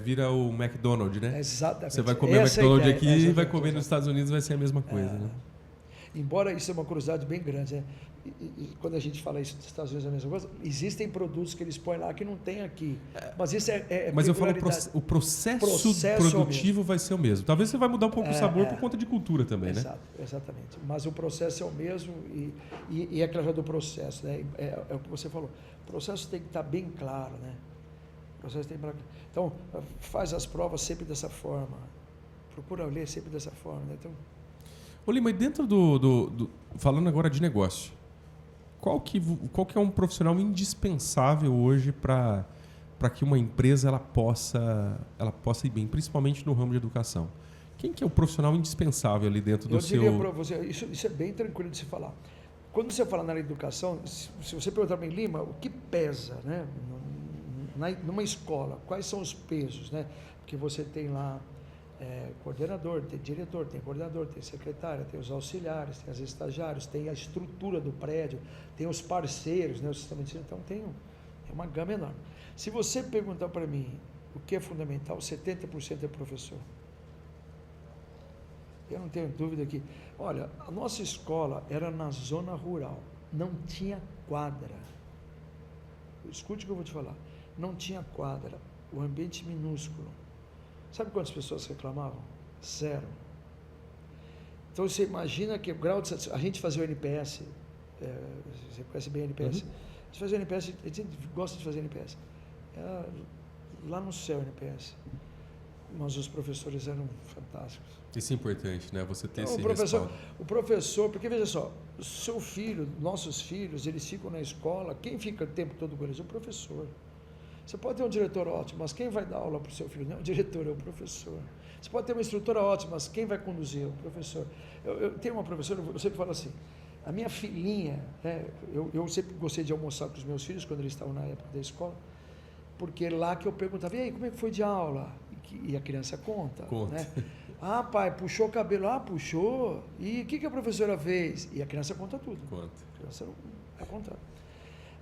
vira o McDonald's, né? Exatamente. Você vai comer o McDonald's aqui e vai comer nos Estados Unidos, vai ser a mesma coisa, né? Embora isso é uma curiosidade bem grande, né? E quando a gente fala isso dos Estados Unidos é a mesma coisa, existem produtos que eles põem lá que não tem aqui. Mas isso mas eu falo, o processo produtivo vai ser o mesmo. Talvez você vai mudar um pouco o sabor por conta de cultura também, né? Exatamente. Mas o processo é o mesmo e é aquela do processo, né? É o que você falou. O processo tem que estar bem claro, né? O processo tem que estar... Então, faz as provas sempre dessa forma. Procura ler sempre dessa forma, né? Então... Ô Lima, e dentro falando agora de negócio, qual que é um profissional indispensável hoje para que uma empresa ela possa ir bem, principalmente no ramo de educação? Quem que é o profissional indispensável ali dentro do seu... Eu diria para você, isso é bem tranquilo de se falar. Quando você fala na área de educação, se você perguntar para mim, Lima, o que pesa, né, numa escola, quais são os pesos, né? Porque você tem lá coordenador, tem diretor, tem coordenador, tem secretária, tem os auxiliares, tem os estagiários, tem a estrutura do prédio, tem os parceiros, né, o sistema de ensino. Então é uma gama enorme. Se você perguntar para mim o que é fundamental, 70% é professor. Eu não tenho dúvida que... Olha, a nossa escola era na zona rural, não tinha quadra. Escute o que eu vou te falar. Não tinha quadra, o ambiente minúsculo. Sabe quantas pessoas reclamavam? 0. Então, você imagina que o grau de satisfação... A gente fazia o NPS, você conhece bem o NPS? Uhum. A gente fazia o NPS, a gente gosta de fazer NPS. Lá no céu, NPS. Mas os professores eram fantásticos. Isso é importante, né? Você ter esse respaldo. O professor, porque veja só, seu filho, nossos filhos, eles ficam na escola, quem fica o tempo todo com eles? O professor. Você pode ter um diretor ótimo, mas quem vai dar aula para o seu filho? Não é o diretor, é o professor. Você pode ter uma instrutora ótima, mas quem vai conduzir? É o professor. Eu tenho uma professora, eu sempre falo assim, a minha filhinha, né, eu sempre gostei de almoçar com os meus filhos, quando eles estavam na época da escola, porque lá que eu perguntava, e aí, como é que foi de aula? E a criança conta. Né? Ah, pai, puxou o cabelo. Ah, puxou. E o que a professora fez? E a criança conta tudo. Conta. A criança vai contar.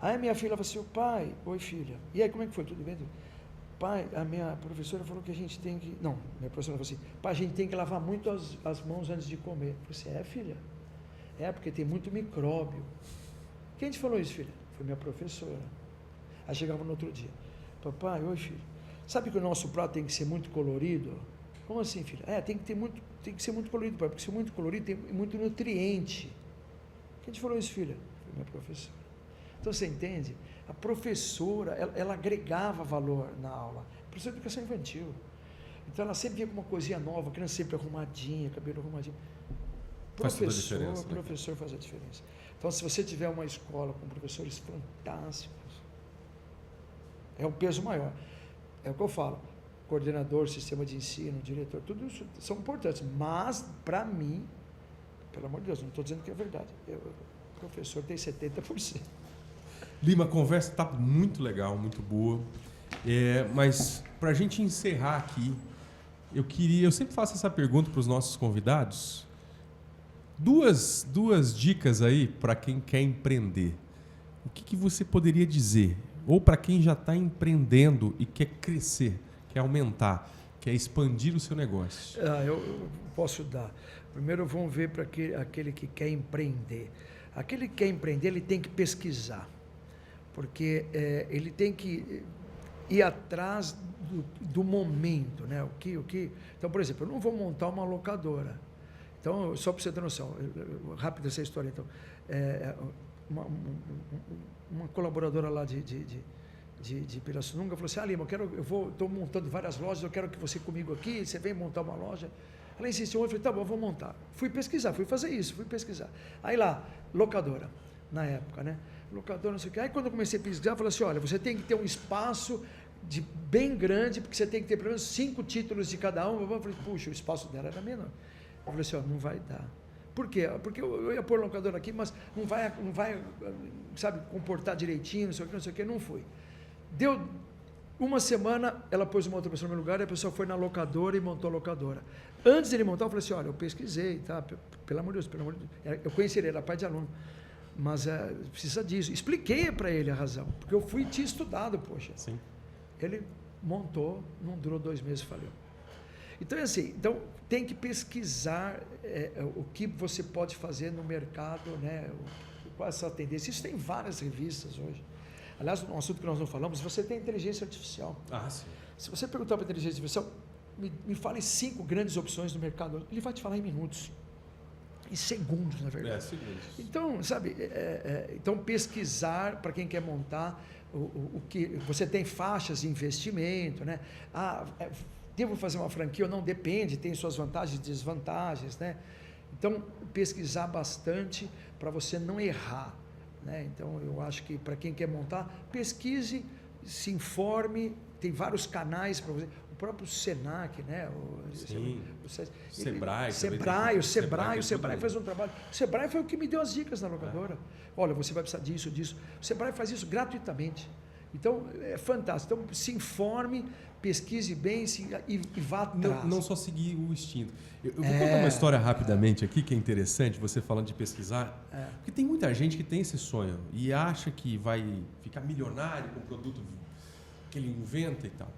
Aí minha filha falou assim, pai, oi filha, e aí como é que foi? Tudo bem? Pai, a minha professora falou que a gente tem que... Não, minha professora falou assim, pai, a gente tem que lavar muito as mãos antes de comer. Eu falei assim, filha? É, porque tem muito micróbio. Quem te falou isso, filha? Foi minha professora. Aí chegava no outro dia, papai, oi filho, sabe que o nosso prato tem que ser muito colorido? Como assim, filha? Tem que ser muito colorido, pai, porque se é muito colorido tem muito nutriente. Quem te falou isso, filha? Foi minha professora. Então, você entende? A professora, ela agregava valor na aula. Professora de educação infantil. Então, ela sempre vinha com uma coisinha nova, a criança sempre arrumadinha, cabelo arrumadinho. Professor faz a diferença. Então, se você tiver uma escola com professores fantásticos, é um peso maior. É o que eu falo. Coordenador, sistema de ensino, diretor, tudo isso são importantes. Mas, para mim, pelo amor de Deus, não estou dizendo que é verdade. O professor tem 70%. Lima, a conversa está muito legal, muito boa. Mas, para a gente encerrar aqui, eu sempre faço essa pergunta para os nossos convidados. Duas dicas aí para quem quer empreender. O que você poderia dizer? Ou para quem já está empreendendo e quer crescer, quer aumentar, quer expandir o seu negócio? Eu posso dar. Primeiro vamos ver para aquele que quer empreender. Aquele que quer empreender, ele tem que pesquisar. Porque ele tem que ir atrás do momento. Né? Então, por exemplo, eu não vou montar uma locadora. Então, só para você ter noção, rápida essa história. Então, uma colaboradora lá de Pirassununga falou assim, Lima, estou montando várias lojas, eu quero que você comigo aqui, você vem montar uma loja. Ela insistiu, eu falei, tá bom, vou montar. Fui pesquisar. Aí lá, locadora, na época, né? Locadora, não sei o que. Aí quando eu comecei a pesquisar, eu falei assim, olha, você tem que ter um espaço bem grande, porque você tem que ter pelo menos 5 títulos de cada um. Eu falei, puxa, o espaço dela era menor. Eu falei assim, não vai dar. Por quê? Porque eu ia pôr locadora aqui, mas não vai, sabe, comportar direitinho, não sei o que, não foi. Deu uma semana, ela pôs uma outra pessoa no meu lugar, e a pessoa foi na locadora e montou a locadora. Antes de ele montar, eu falei assim, olha, eu pesquisei, tá? Pelo amor de Deus, eu conheci ele, era pai de aluno, mas precisa disso. Expliquei para ele a razão, porque eu tinha estudado, poxa. Sim. Ele montou, não durou 2 meses, faliu. Então, é assim, tem que pesquisar o que você pode fazer no mercado, né? Qual é essa tendência. Isso tem várias revistas hoje. Aliás, um assunto que nós não falamos, você tem inteligência artificial. Sim. Se você perguntar para a inteligência artificial, me fale 5 grandes opções no mercado, ele vai te falar em minutos. Em segundos, na verdade. Segundos. Então, sabe, então pesquisar para quem quer montar o que você tem faixas de investimento, né? Devo fazer uma franquia ou não? Depende, tem suas vantagens e desvantagens, né? Então, pesquisar bastante para você não errar, né? Então, eu acho que para quem quer montar, pesquise, se informe, tem vários canais para você. O próprio Senac, né? O Sebrae faz um trabalho. O Sebrae foi o que me deu as dicas na locadora. Olha, você vai precisar disso. O Sebrae faz isso gratuitamente. Então, é fantástico. Então, se informe, pesquise bem e vá atrás. Não só seguir o instinto. Eu vou contar uma história rapidamente aqui, que é interessante, você falando de pesquisar. Porque tem muita gente que tem esse sonho e acha que vai ficar milionário com o produto que ele inventa e tal.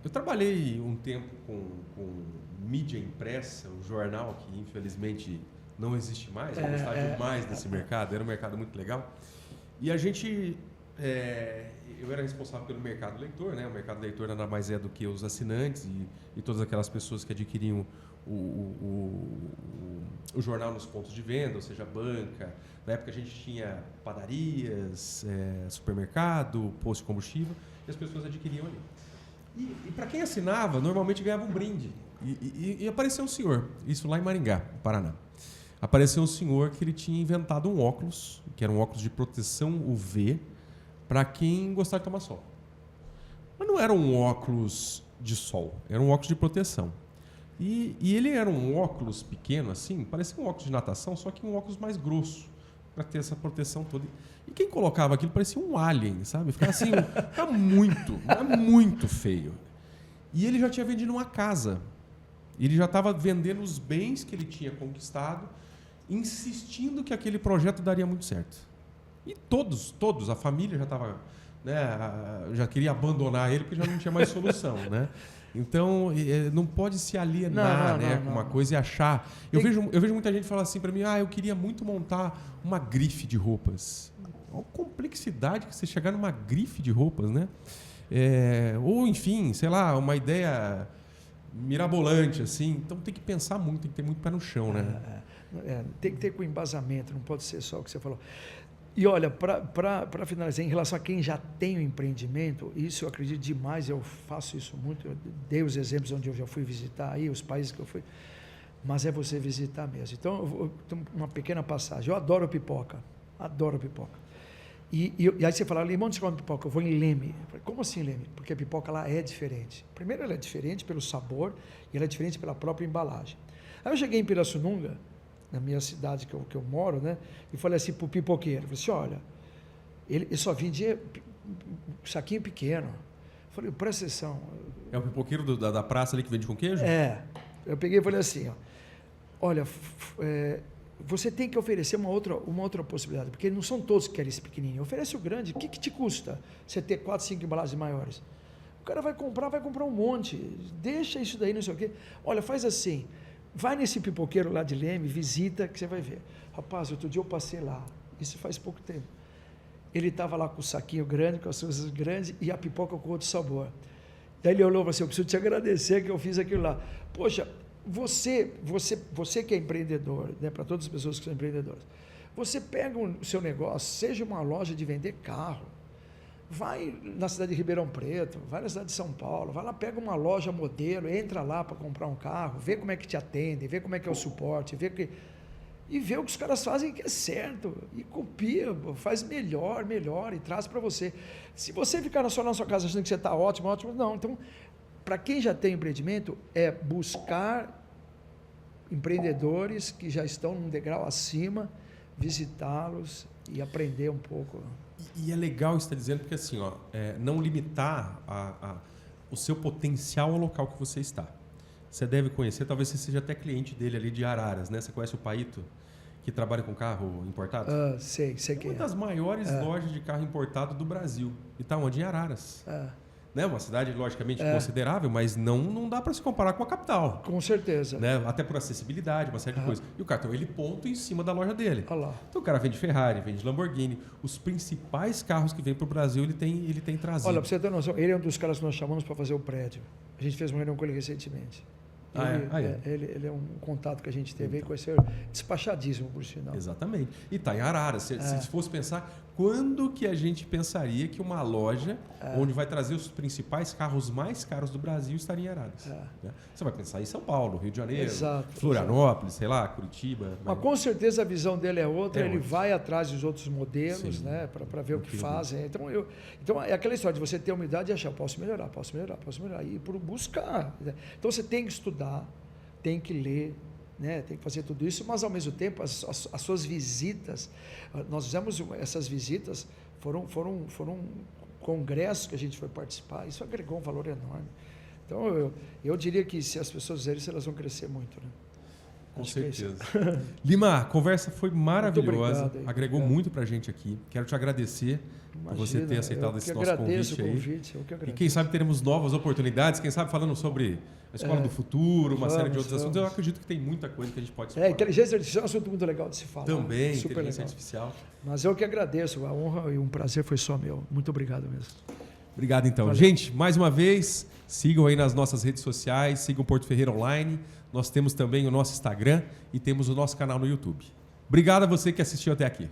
Eu trabalhei um tempo com mídia impressa, um jornal que infelizmente não existe mais, eu gostava demais desse mercado, era um mercado muito legal. E a gente... eu era responsável pelo mercado leitor, né? O mercado leitor nada mais é do que os assinantes e todas aquelas pessoas que adquiriam o jornal nos pontos de venda, ou seja, banca. Na época a gente tinha padarias, supermercado, posto de combustível, e as pessoas adquiriam ali. E para quem assinava, normalmente ganhava um brinde. E apareceu um senhor, isso lá em Maringá, no Paraná. Apareceu um senhor que ele tinha inventado um óculos, que era um óculos de proteção UV, para quem gostar de tomar sol. Mas não era um óculos de sol, era um óculos de proteção. E ele era um óculos pequeno, assim, parecia um óculos de natação, só que um óculos mais grosso, para ter essa proteção toda. E quem colocava aquilo parecia um alien, sabe? Ficava assim, ficava muito feio. E ele já tinha vendido uma casa. Ele já estava vendendo os bens que ele tinha conquistado, insistindo que aquele projeto daria muito certo. E todos, a família já estava, né, já queria abandonar ele porque já não tinha mais solução, né? Então, não pode se alienar, com uma coisa e achar... Eu vejo muita gente falar assim para mim, eu queria muito montar uma grife de roupas. Olha a complexidade que você chegar numa grife de roupas, né? Ou, enfim, sei lá, uma ideia mirabolante, assim. Então, tem que pensar muito, tem que ter muito pé no chão, né? Tem que ter com embasamento, não pode ser só o que você falou. E olha, para finalizar, em relação a quem já tem o empreendimento, isso eu acredito demais, eu faço isso muito, eu dei os exemplos onde eu já fui visitar aí, os países que eu fui, mas é você visitar mesmo. Então, uma pequena passagem, eu adoro pipoca. E aí você fala, Lima, onde você come pipoca? Eu vou em Leme. Eu falei, como assim Leme? Porque a pipoca lá é diferente. Primeiro, ela é diferente pelo sabor e ela é diferente pela própria embalagem. Aí eu cheguei em Pirassununga, na minha cidade que eu moro, né? E falei assim para o pipoqueiro, falei assim, olha, ele só vendia saquinho pequeno. Eu falei, presta atenção. É o pipoqueiro da praça ali que vende com queijo? Eu peguei e falei assim, olha, você tem que oferecer uma outra possibilidade, porque não são todos que querem esse pequenininho. Oferece o grande, o que te custa você ter 4, 5 embalagens maiores? O cara vai comprar um monte, deixa isso daí, não sei o quê. Olha, faz assim, vai nesse pipoqueiro lá de Leme, visita, que você vai ver. Rapaz, outro dia eu passei lá, isso faz pouco tempo. Ele estava lá com o saquinho grande, com as coisas grandes e a pipoca com outro sabor. Daí ele olhou e falou assim, eu preciso te agradecer que eu fiz aquilo lá. Poxa, você que é empreendedor, né, para todas as pessoas que são empreendedoras, você pega o seu negócio, seja uma loja de vender carro, vai na cidade de Ribeirão Preto, vai na cidade de São Paulo, vai lá, pega uma loja modelo, entra lá para comprar um carro, vê como é que te atende, vê como é que é o suporte, vê o que os caras fazem que é certo, e copia, faz melhor, e traz para você. Se você ficar só na sua casa achando que você está ótimo, não. Então, para quem já tem empreendimento, é buscar empreendedores que já estão num degrau acima, visitá-los e aprender um pouco. E é legal isso que você está dizendo, porque assim, não limitar o seu potencial ao local que você está. Você deve conhecer, talvez você seja até cliente dele ali de Araras, né? Você conhece o Paito, que trabalha com carro importado? Sei que é. Uma das maiores lojas de carro importado do Brasil. E está onde? Em Araras. Né? Uma cidade, logicamente, considerável, mas não dá para se comparar com a capital. Com certeza. Né? Até por acessibilidade, uma série de coisas. E o cartão, ele ponta em cima da loja dele. Olha lá. Então o cara vende Ferrari, vende Lamborghini. Os principais carros que vêm para o Brasil, ele tem trazido. Olha, para você ter noção, ele é um dos caras que nós chamamos para fazer o prédio. A gente fez uma reunião com ele recentemente. Ele é um contato que a gente teve, conheceu despachadíssimo, por sinal. Exatamente. E está em Araras. Se fosse pensar, quando que a gente pensaria que uma loja onde vai trazer os principais carros mais caros do Brasil estaria em Araras? Né? Você vai pensar em São Paulo, Rio de Janeiro, Florianópolis, sei lá, Curitiba. Mas com certeza a visão dele é outra, ele vai atrás dos outros modelos, né, para ver o que fazem. Então é aquela história de você ter humildade e achar, posso melhorar, e por buscar. Né? Então você tem que estudar, tem que ler, né? Tem que fazer tudo isso, mas ao mesmo tempo as suas visitas, nós fizemos essas visitas, foram congressos que a gente foi participar, isso agregou um valor enorme. Então eu diria que se as pessoas fizerem isso, elas vão crescer muito, né? Com certeza. Lima, a conversa foi maravilhosa, muito agregou muito pra gente aqui. Quero te agradecer por você ter aceitado esse nosso convite aí. E quem sabe teremos novas oportunidades, quem sabe falando sobre a escola do futuro, uma série de outros assuntos. Eu acredito que tem muita coisa que a gente pode explorar. Inteligência artificial é um assunto muito legal de se falar. Também, inteligência artificial. Mas eu que agradeço, a honra e um prazer foi só meu. Muito obrigado mesmo. Obrigado, então. Valeu. Gente, mais uma vez, sigam aí nas nossas redes sociais, sigam Porto Ferreira Online. Nós temos também o nosso Instagram e temos o nosso canal no YouTube. Obrigado a você que assistiu até aqui.